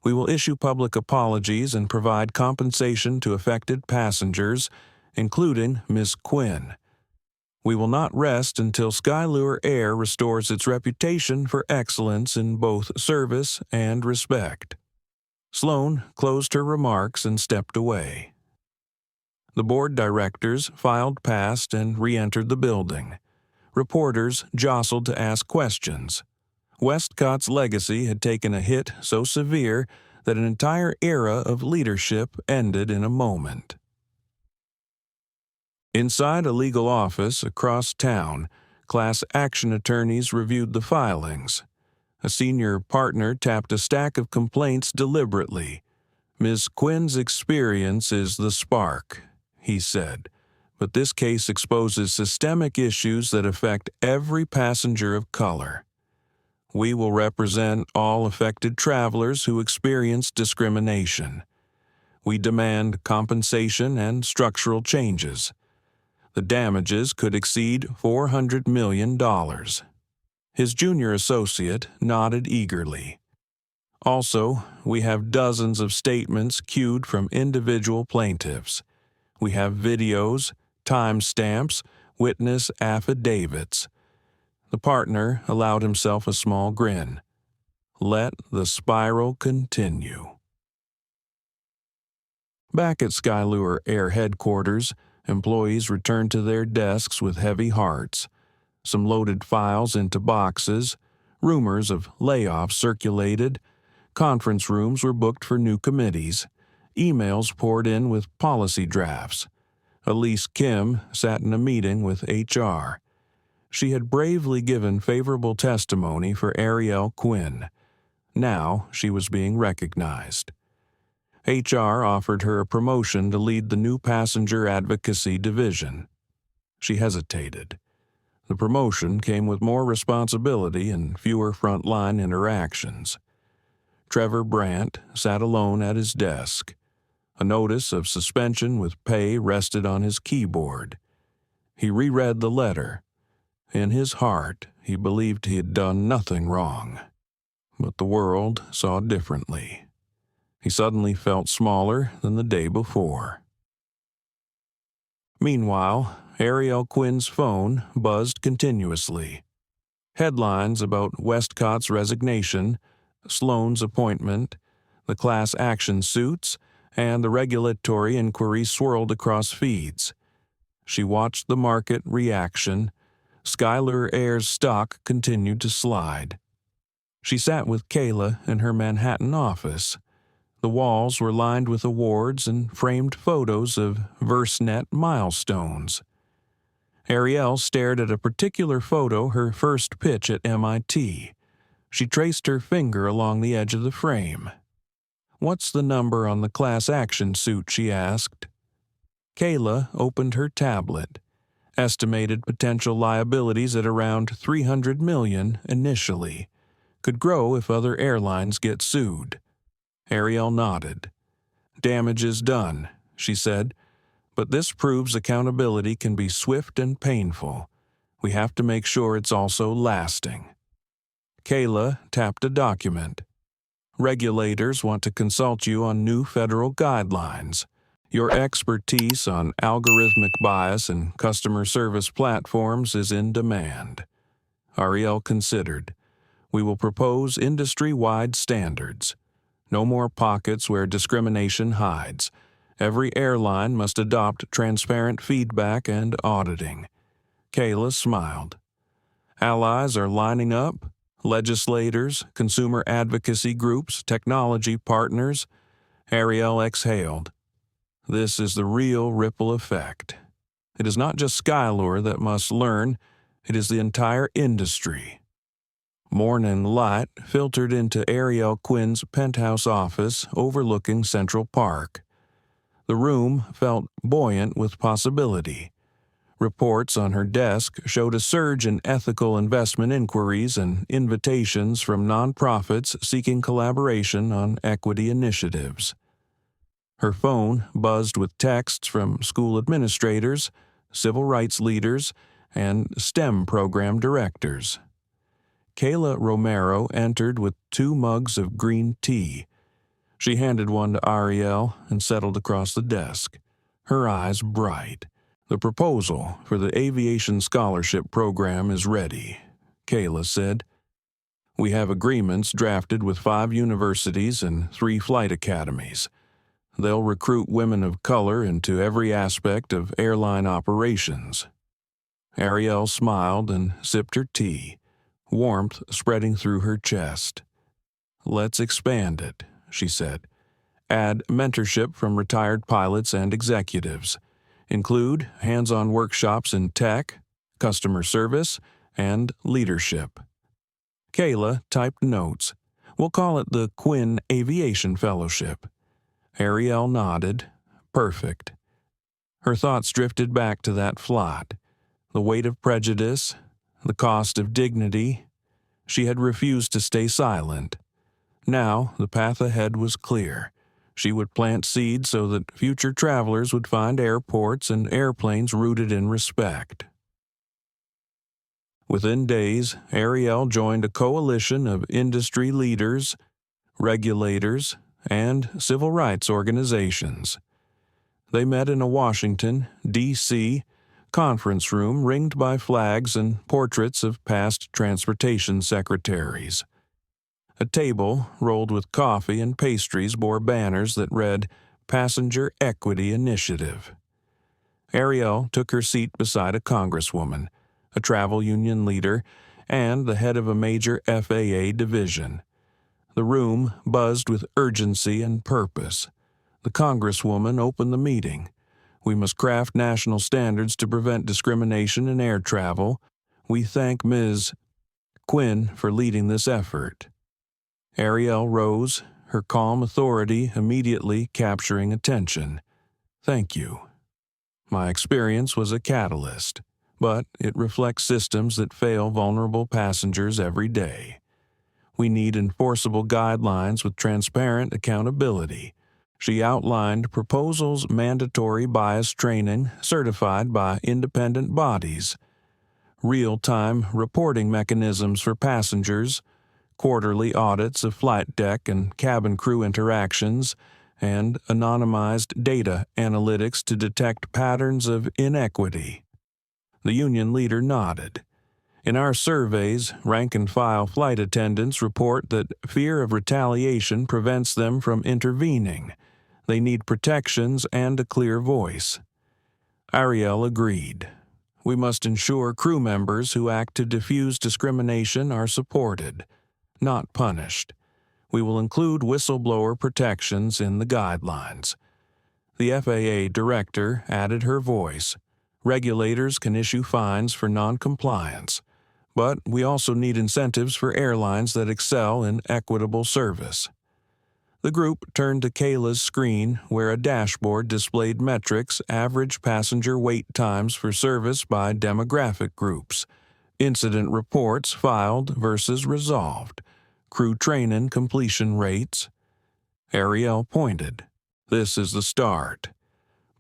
We will issue public apologies and provide compensation to affected passengers, including Ms. Quinn. We will not rest until Skylure Air restores its reputation for excellence in both service and respect. Sloan closed her remarks and stepped away. The board directors filed past and re-entered the building. Reporters jostled to ask questions. Westcott's legacy had taken a hit so severe that an entire era of leadership ended in a moment. Inside a legal office across town, class action attorneys reviewed the filings. A senior partner tapped a stack of complaints deliberately. "Ms. Quinn's experience is the spark," he said, "but this case exposes systemic issues that affect every passenger of color. We will represent all affected travelers who experience discrimination. We demand compensation and structural changes. The damages could exceed $400 million. His junior associate nodded eagerly. "Also, we have dozens of statements queued from individual plaintiffs. We have videos, timestamps, witness affidavits." The partner allowed himself a small grin. Let the spiral continue. Back at Skylure Air headquarters, employees returned to their desks with heavy hearts. Some loaded files into boxes. Rumors of layoffs circulated. Conference rooms were booked for new committees. Emails poured in with policy drafts. Elise Kim sat in a meeting with HR. She had bravely given favorable testimony for Arielle Quinn. Now she was being recognized. HR offered her a promotion to lead the new passenger advocacy division. She hesitated. The promotion came with more responsibility and fewer frontline interactions. Trevor Brandt sat alone at his desk. A notice of suspension with pay rested on his keyboard. He reread the letter. In his heart, he believed he had done nothing wrong. But the world saw differently. He suddenly felt smaller than the day before. Meanwhile, Arielle Quinn's phone buzzed continuously. Headlines about Westcott's resignation, Sloan's appointment, the class action suits, and the regulatory inquiry swirled across feeds. She watched the market reaction. Skylure Air's stock continued to slide. She sat with Kayla in her Manhattan office. The walls were lined with awards and framed photos of VerseNet milestones. Arielle stared at a particular photo, her first pitch at MIT. She traced her finger along the edge of the frame. "What's the number on the class action suit?" she asked. Kayla opened her tablet. Estimated potential liabilities at around $300 million initially. Could grow if other airlines get sued. Arielle nodded. "Damage is done," she said, "but this proves accountability can be swift and painful. We have to make sure it's also lasting." Kayla tapped a document. Regulators want to consult you on new federal guidelines. Your expertise on algorithmic bias and customer service platforms is in demand. Arielle considered. We will propose industry-wide standards. No more pockets where discrimination hides. Every airline must adopt transparent feedback and auditing. Kayla smiled. Allies are lining up. Legislators, consumer advocacy groups, technology partners. Arielle exhaled. This is the real ripple effect. It is not just Skylure that must learn, it is the entire industry. Morning light filtered into Arielle Quinn's penthouse office overlooking Central Park. The room felt buoyant with possibility. Reports on her desk showed a surge in ethical investment inquiries and invitations from nonprofits seeking collaboration on equity initiatives. Her phone buzzed with texts from school administrators, civil rights leaders, and STEM program directors. Kayla Romero entered with 2 mugs of green tea. She handed one to Arielle and settled across the desk, her eyes bright. The proposal for the Aviation Scholarship Program is ready, Kayla said. We have agreements drafted with 5 universities and 3 flight academies. They'll recruit women of color into every aspect of airline operations. Arielle smiled and sipped her tea, warmth spreading through her chest. Let's expand it, she said. Add mentorship from retired pilots and executives. Include hands-on workshops in tech, customer service, and leadership. Kayla typed notes. We'll call it the Quinn Aviation Fellowship. Arielle nodded. Perfect. Her thoughts drifted back to that flight. The weight of prejudice, the cost of dignity. She had refused to stay silent. Now the path ahead was clear. She would plant seeds so that future travelers would find airports and airplanes rooted in respect. Within days, Arielle joined a coalition of industry leaders, regulators, and civil rights organizations. They met in a Washington, D.C., conference room ringed by flags and portraits of past transportation secretaries. A table rolled with coffee and pastries bore banners that read, Passenger Equity Initiative. Arielle took her seat beside a congresswoman, a travel union leader, and the head of a major FAA division. The room buzzed with urgency and purpose. The congresswoman opened the meeting. We must craft national standards to prevent discrimination in air travel. We thank Ms. Quinn for leading this effort. Arielle rose, her calm authority immediately capturing attention. Thank you. My experience was a catalyst, but it reflects systems that fail vulnerable passengers every day. We need enforceable guidelines with transparent accountability. She outlined proposals mandatory bias training certified by independent bodies, real-time reporting mechanisms for passengers, quarterly audits of flight deck and cabin crew interactions, and anonymized data analytics to detect patterns of inequity. The union leader nodded. In our surveys, rank-and-file flight attendants report that fear of retaliation prevents them from intervening. They need protections and a clear voice. Arielle agreed. We must ensure crew members who act to diffuse discrimination are supported, not punished. We will include whistleblower protections in the guidelines. The FAA director added her voice. Regulators can issue fines for noncompliance, but we also need incentives for airlines that excel in equitable service. The group turned to Kayla's screen where a dashboard displayed metrics, average passenger wait times for service by demographic groups, incident reports filed versus resolved, crew training completion rates. Arielle pointed. This is the start.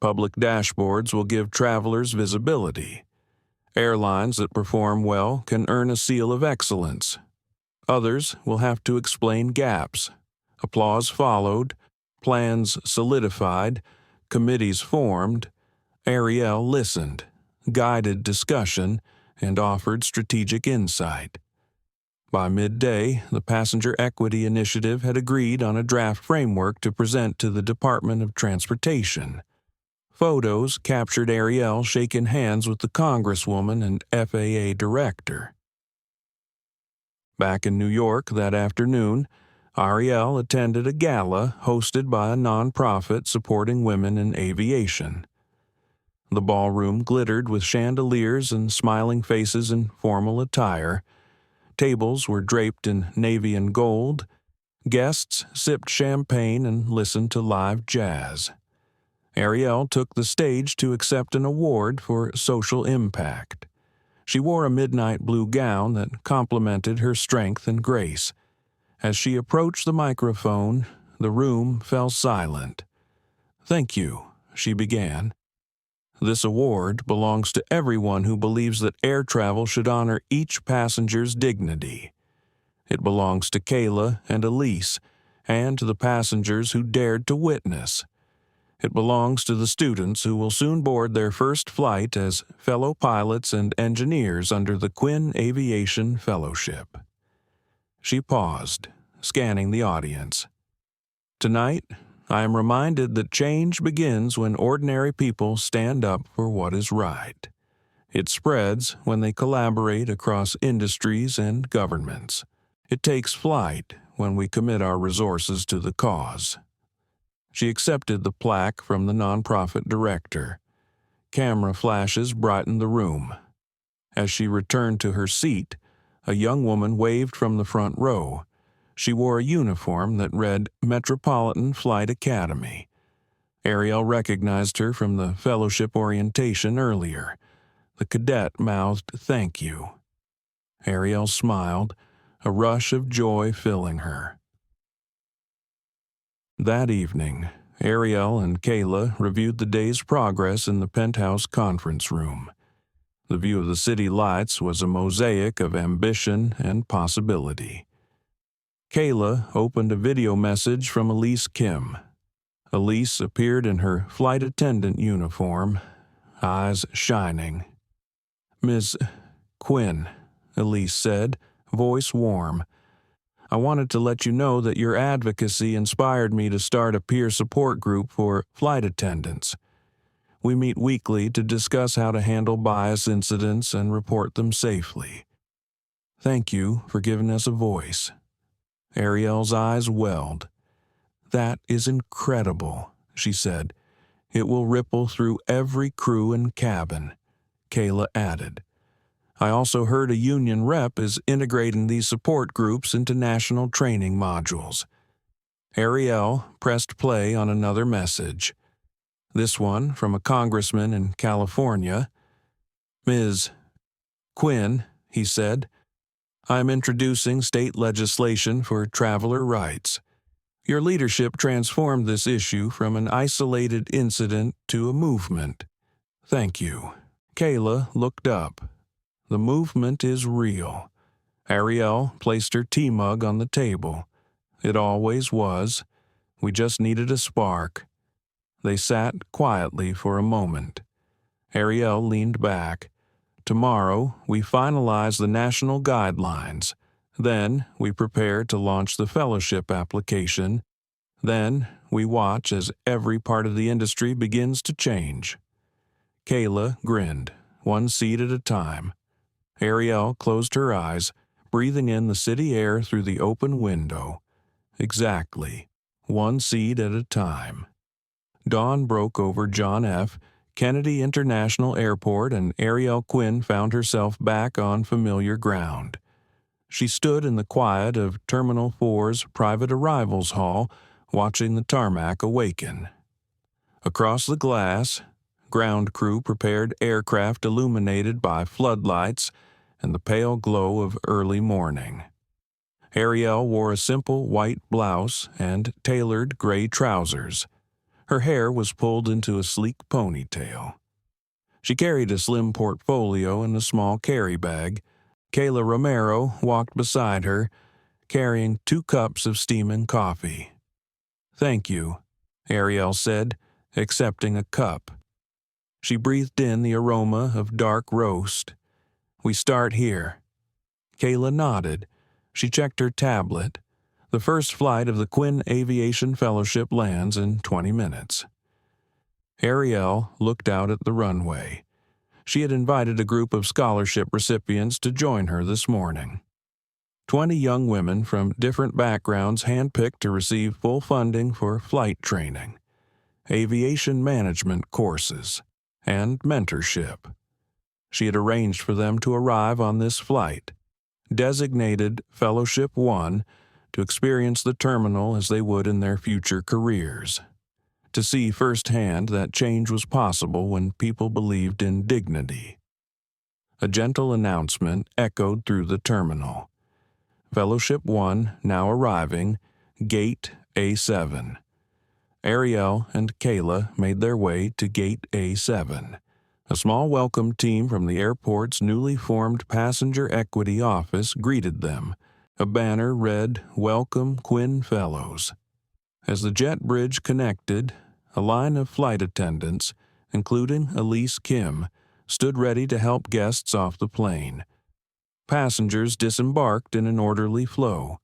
Public dashboards will give travelers visibility. Airlines that perform well can earn a seal of excellence. Others will have to explain gaps. Applause followed, plans solidified, committees formed. Arielle listened, guided discussion, and offered strategic insight. By midday, the Passenger Equity Initiative had agreed on a draft framework to present to the Department of Transportation. Photos captured Arielle shaking hands with the Congresswoman and FAA director. Back in New York that afternoon, Arielle attended a gala hosted by a nonprofit supporting women in aviation. The ballroom glittered with chandeliers and smiling faces in formal attire. Tables were draped in navy and gold. Guests sipped champagne and listened to live jazz. Arielle took the stage to accept an award for social impact. She wore a midnight blue gown that complemented her strength and grace. As she approached the microphone, the room fell silent. "Thank you," she began. "This award belongs to everyone who believes that air travel should honor each passenger's dignity. It belongs to Kayla and Elise, and to the passengers who dared to witness. It belongs to the students who will soon board their first flight as fellow pilots and engineers under the Quinn Aviation Fellowship." She paused, scanning the audience. "Tonight, I am reminded that change begins when ordinary people stand up for what is right. It spreads when they collaborate across industries and governments. It takes flight when we commit our resources to the cause." She accepted the plaque from the nonprofit director. Camera flashes brightened the room. As she returned to her seat, a young woman waved from the front row. She wore a uniform that read Metropolitan Flight Academy. Arielle recognized her from the fellowship orientation earlier. The cadet mouthed "thank you." Arielle smiled, a rush of joy filling her. That evening, Arielle and Kayla reviewed the day's progress in the penthouse conference room. The view of the city lights was a mosaic of ambition and possibility. Kayla opened a video message from Elise Kim. Elise appeared in her flight attendant uniform, eyes shining. "Ms. Quinn," Elise said, voice warm, "I wanted to let you know that your advocacy inspired me to start a peer support group for flight attendants. We meet weekly to discuss how to handle bias incidents and report them safely. Thank you for giving us a voice." Arielle's eyes welled. "That is incredible," she said. "It will ripple through every crew and cabin," Kayla added. "I also heard a union rep is integrating these support groups into national training modules." Arielle pressed play on another message. This one from a congressman in California. "Ms. Quinn," he said, "I am introducing state legislation for traveler rights. Your leadership transformed this issue from an isolated incident to a movement. Thank you." Kayla looked up. "The movement is real." Arielle placed her tea mug on the table. "It always was. We just needed a spark." They sat quietly for a moment. Arielle leaned back. "Tomorrow, we finalize the national guidelines. Then, we prepare to launch the fellowship application. Then, we watch as every part of the industry begins to change." Kayla grinned, one seat at a time. Arielle closed her eyes, breathing in the city air through the open window. Exactly, one seat at a time. Dawn broke over John F. Kennedy International Airport, and Arielle Quinn found herself back on familiar ground. She stood in the quiet of Terminal 4's private arrivals hall, watching the tarmac awaken. Across the glass, ground crew prepared aircraft illuminated by floodlights and the pale glow of early morning. Arielle wore a simple white blouse and tailored gray trousers. Her hair was pulled into a sleek ponytail. She carried a slim portfolio and a small carry bag. Kayla Romero walked beside her, carrying 2 cups of steaming coffee. "Thank you," Arielle said, accepting a cup. She breathed in the aroma of dark roast. "We start here." Kayla nodded. She checked her tablet. The first flight of the Quinn Aviation Fellowship lands in 20 minutes. Arielle looked out at the runway. She had invited a group of scholarship recipients to join her this morning. 20 young women from different backgrounds handpicked to receive full funding for flight training, aviation management courses, and mentorship. She had arranged for them to arrive on this flight, designated Fellowship 1, to experience the terminal as they would in their future careers, to see firsthand that change was possible when people believed in dignity. A gentle announcement echoed through the terminal. Fellowship 1 now arriving, Gate A7. Arielle and Kayla made their way to Gate A7. A small welcome team from the airport's newly formed Passenger Equity Office greeted them. A banner read, "Welcome Quinn Fellows." As the jet bridge connected, a line of flight attendants, including Elise Kim, stood ready to help guests off the plane. Passengers disembarked in an orderly flow.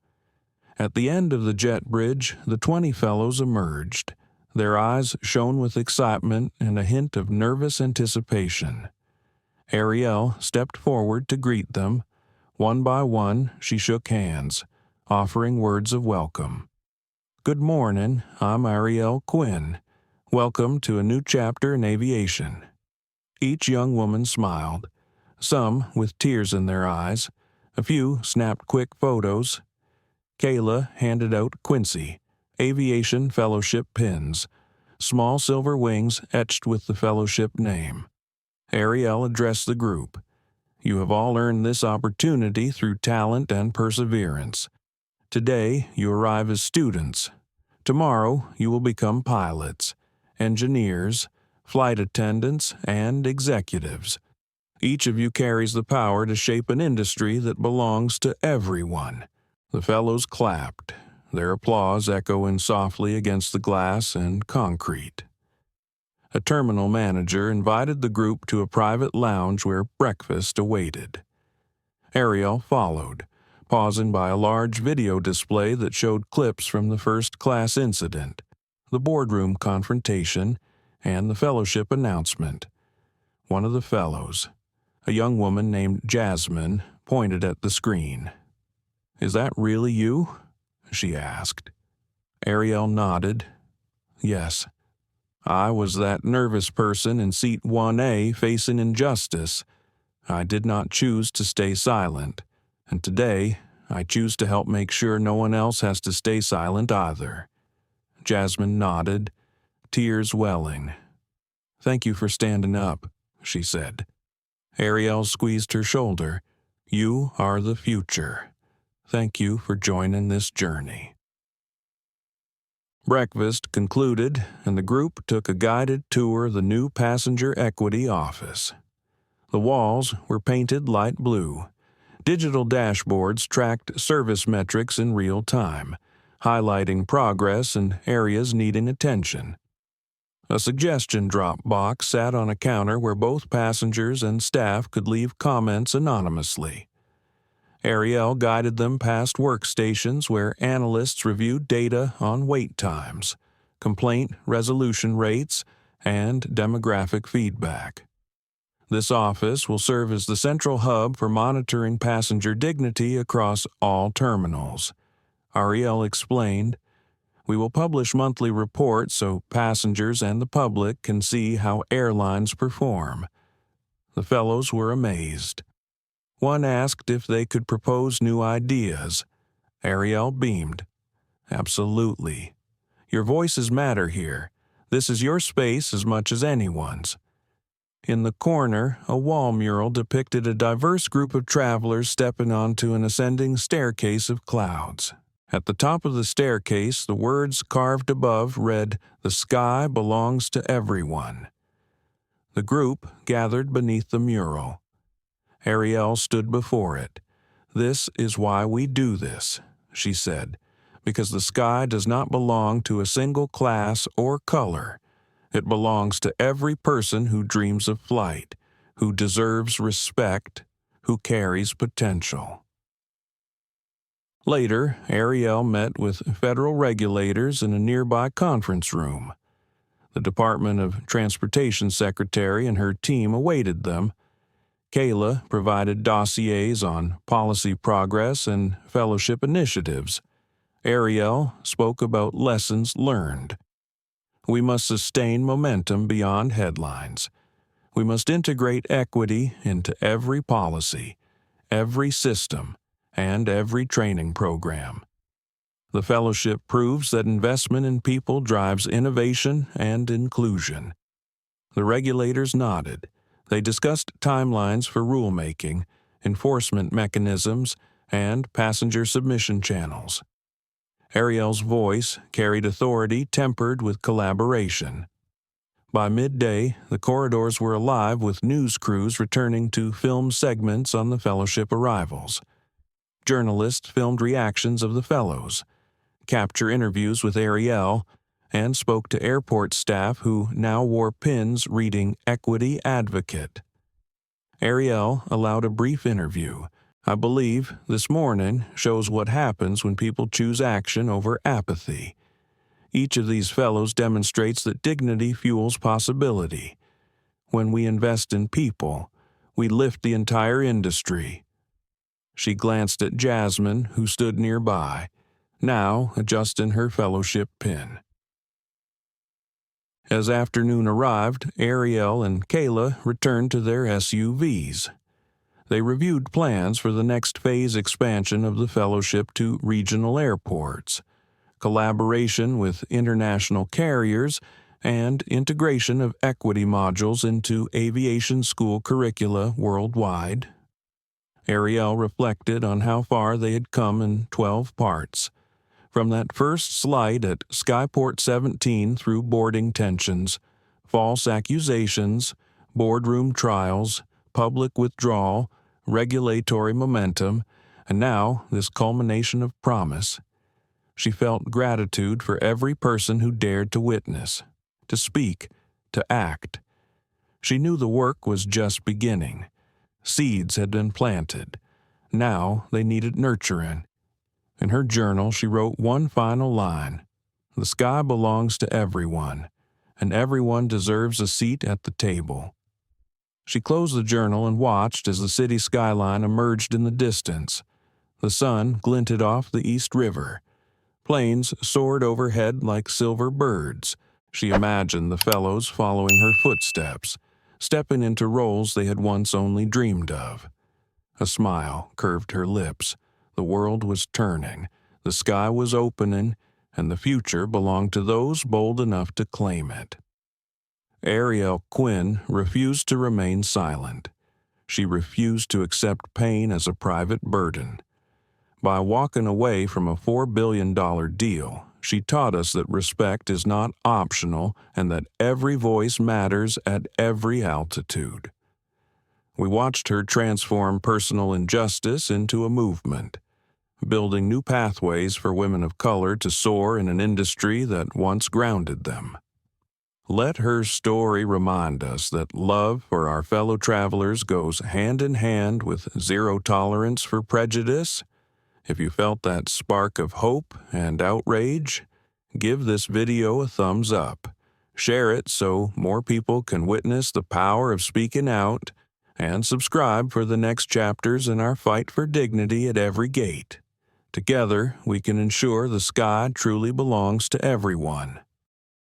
At the end of the jet bridge, the 20 fellows emerged. Their eyes shone with excitement and a hint of nervous anticipation. Arielle stepped forward to greet them. One by one, she shook hands, offering words of welcome. "Good morning, I'm Arielle Quinn. Welcome to a new chapter in aviation." Each young woman smiled, some with tears in their eyes. A few snapped quick photos. Kayla handed out Quincy, Aviation Fellowship pins, small silver wings etched with the fellowship name. Arielle addressed the group. "You have all earned this opportunity through talent and perseverance. Today, you arrive as students. Tomorrow, you will become pilots, engineers, flight attendants, and executives. Each of you carries the power to shape an industry that belongs to everyone." The fellows clapped, their applause echoing softly against the glass and concrete. A terminal manager invited the group to a private lounge where breakfast awaited. Arielle followed, pausing by a large video display that showed clips from the first-class incident, the boardroom confrontation, and the fellowship announcement. One of the fellows, a young woman named Jasmine, pointed at the screen. "Is that really you?" she asked. Arielle nodded. "Yes. I was that nervous person in seat 1A facing injustice. I did not choose to stay silent, and today I choose to help make sure no one else has to stay silent either." Jasmine nodded, tears welling. "Thank you for standing up," she said. Arielle squeezed her shoulder. "You are the future. Thank you for joining this journey." Breakfast concluded, and the group took a guided tour of the new Passenger Equity Office. The walls were painted light blue. Digital dashboards tracked service metrics in real time, highlighting progress and areas needing attention. A suggestion drop box sat on a counter where both passengers and staff could leave comments anonymously. Arielle guided them past workstations where analysts reviewed data on wait times, complaint resolution rates, and demographic feedback. This office will serve as the central hub for monitoring passenger dignity across all terminals. Arielle explained, "We will publish monthly reports so passengers and the public can see how airlines perform." The fellows were amazed. One asked if they could propose new ideas. Arielle beamed. "Absolutely. Your voices matter here. This is your space as much as anyone's." In the corner, a wall mural depicted a diverse group of travelers stepping onto an ascending staircase of clouds. At the top of the staircase, the words carved above read, "The sky belongs to everyone." The group gathered beneath the mural. Arielle stood before it. "This is why we do this," she said, because the sky does not belong to a single class or color. It belongs to every person who dreams of flight, who deserves respect, who carries potential. Later, Arielle met with federal regulators in a nearby conference room. The Department of Transportation secretary and her team awaited them. Kayla provided dossiers on policy progress and fellowship initiatives. Arielle spoke about lessons learned. We must sustain momentum beyond headlines. We must integrate equity into every policy, every system, and every training program. The fellowship proves that investment in people drives innovation and inclusion. The regulators nodded. They discussed timelines for rulemaking, enforcement mechanisms, and passenger submission channels. Arielle's voice carried authority tempered with collaboration. By midday, the corridors were alive with news crews returning to film segments on the fellowship arrivals. Journalists filmed reactions of the fellows, capture interviews with Arielle, and spoke to airport staff who now wore pins reading Equity Advocate. Arielle allowed a brief interview. I believe this morning shows what happens when people choose action over apathy. Each of these fellows demonstrates that dignity fuels possibility. When we invest in people, we lift the entire industry. She glanced at Jasmine, who stood nearby, now adjusting her fellowship pin. As afternoon arrived, Arielle and Kayla returned to their SUVs. They reviewed plans for the next phase expansion of the fellowship to regional airports, collaboration with international carriers, and integration of equity modules into aviation school curricula worldwide. Arielle reflected on how far they had come in 12 parts, from that first slight at Skyport 17 through boarding tensions, false accusations, boardroom trials, public withdrawal, regulatory momentum, and now this culmination of promise. She felt gratitude for every person who dared to witness, to speak, to act. She knew the work was just beginning. Seeds had been planted. Now they needed nurturing. In her journal, she wrote one final line: "The sky belongs to everyone, and everyone deserves a seat at the table." She closed the journal and watched as the city skyline emerged in the distance. The sun glinted off the East River. Planes soared overhead like silver birds. She imagined the fellows following her footsteps, stepping into roles they had once only dreamed of. A smile curved her lips. The world was turning, the sky was opening, and the future belonged to those bold enough to claim it. Arielle Quinn refused to remain silent. She refused to accept pain as a private burden. By walking away from a $4 billion deal, she taught us that respect is not optional and that every voice matters at every altitude. We watched her transform personal injustice into a movement, building new pathways for women of color to soar in an industry that once grounded them. Let her story remind us that love for our fellow travelers goes hand in hand with zero tolerance for prejudice. If you felt that spark of hope and outrage, give this video a thumbs up. Share it so more people can witness the power of speaking out, and subscribe for the next chapters in our fight for dignity at every gate. Together, we can ensure the sky truly belongs to everyone.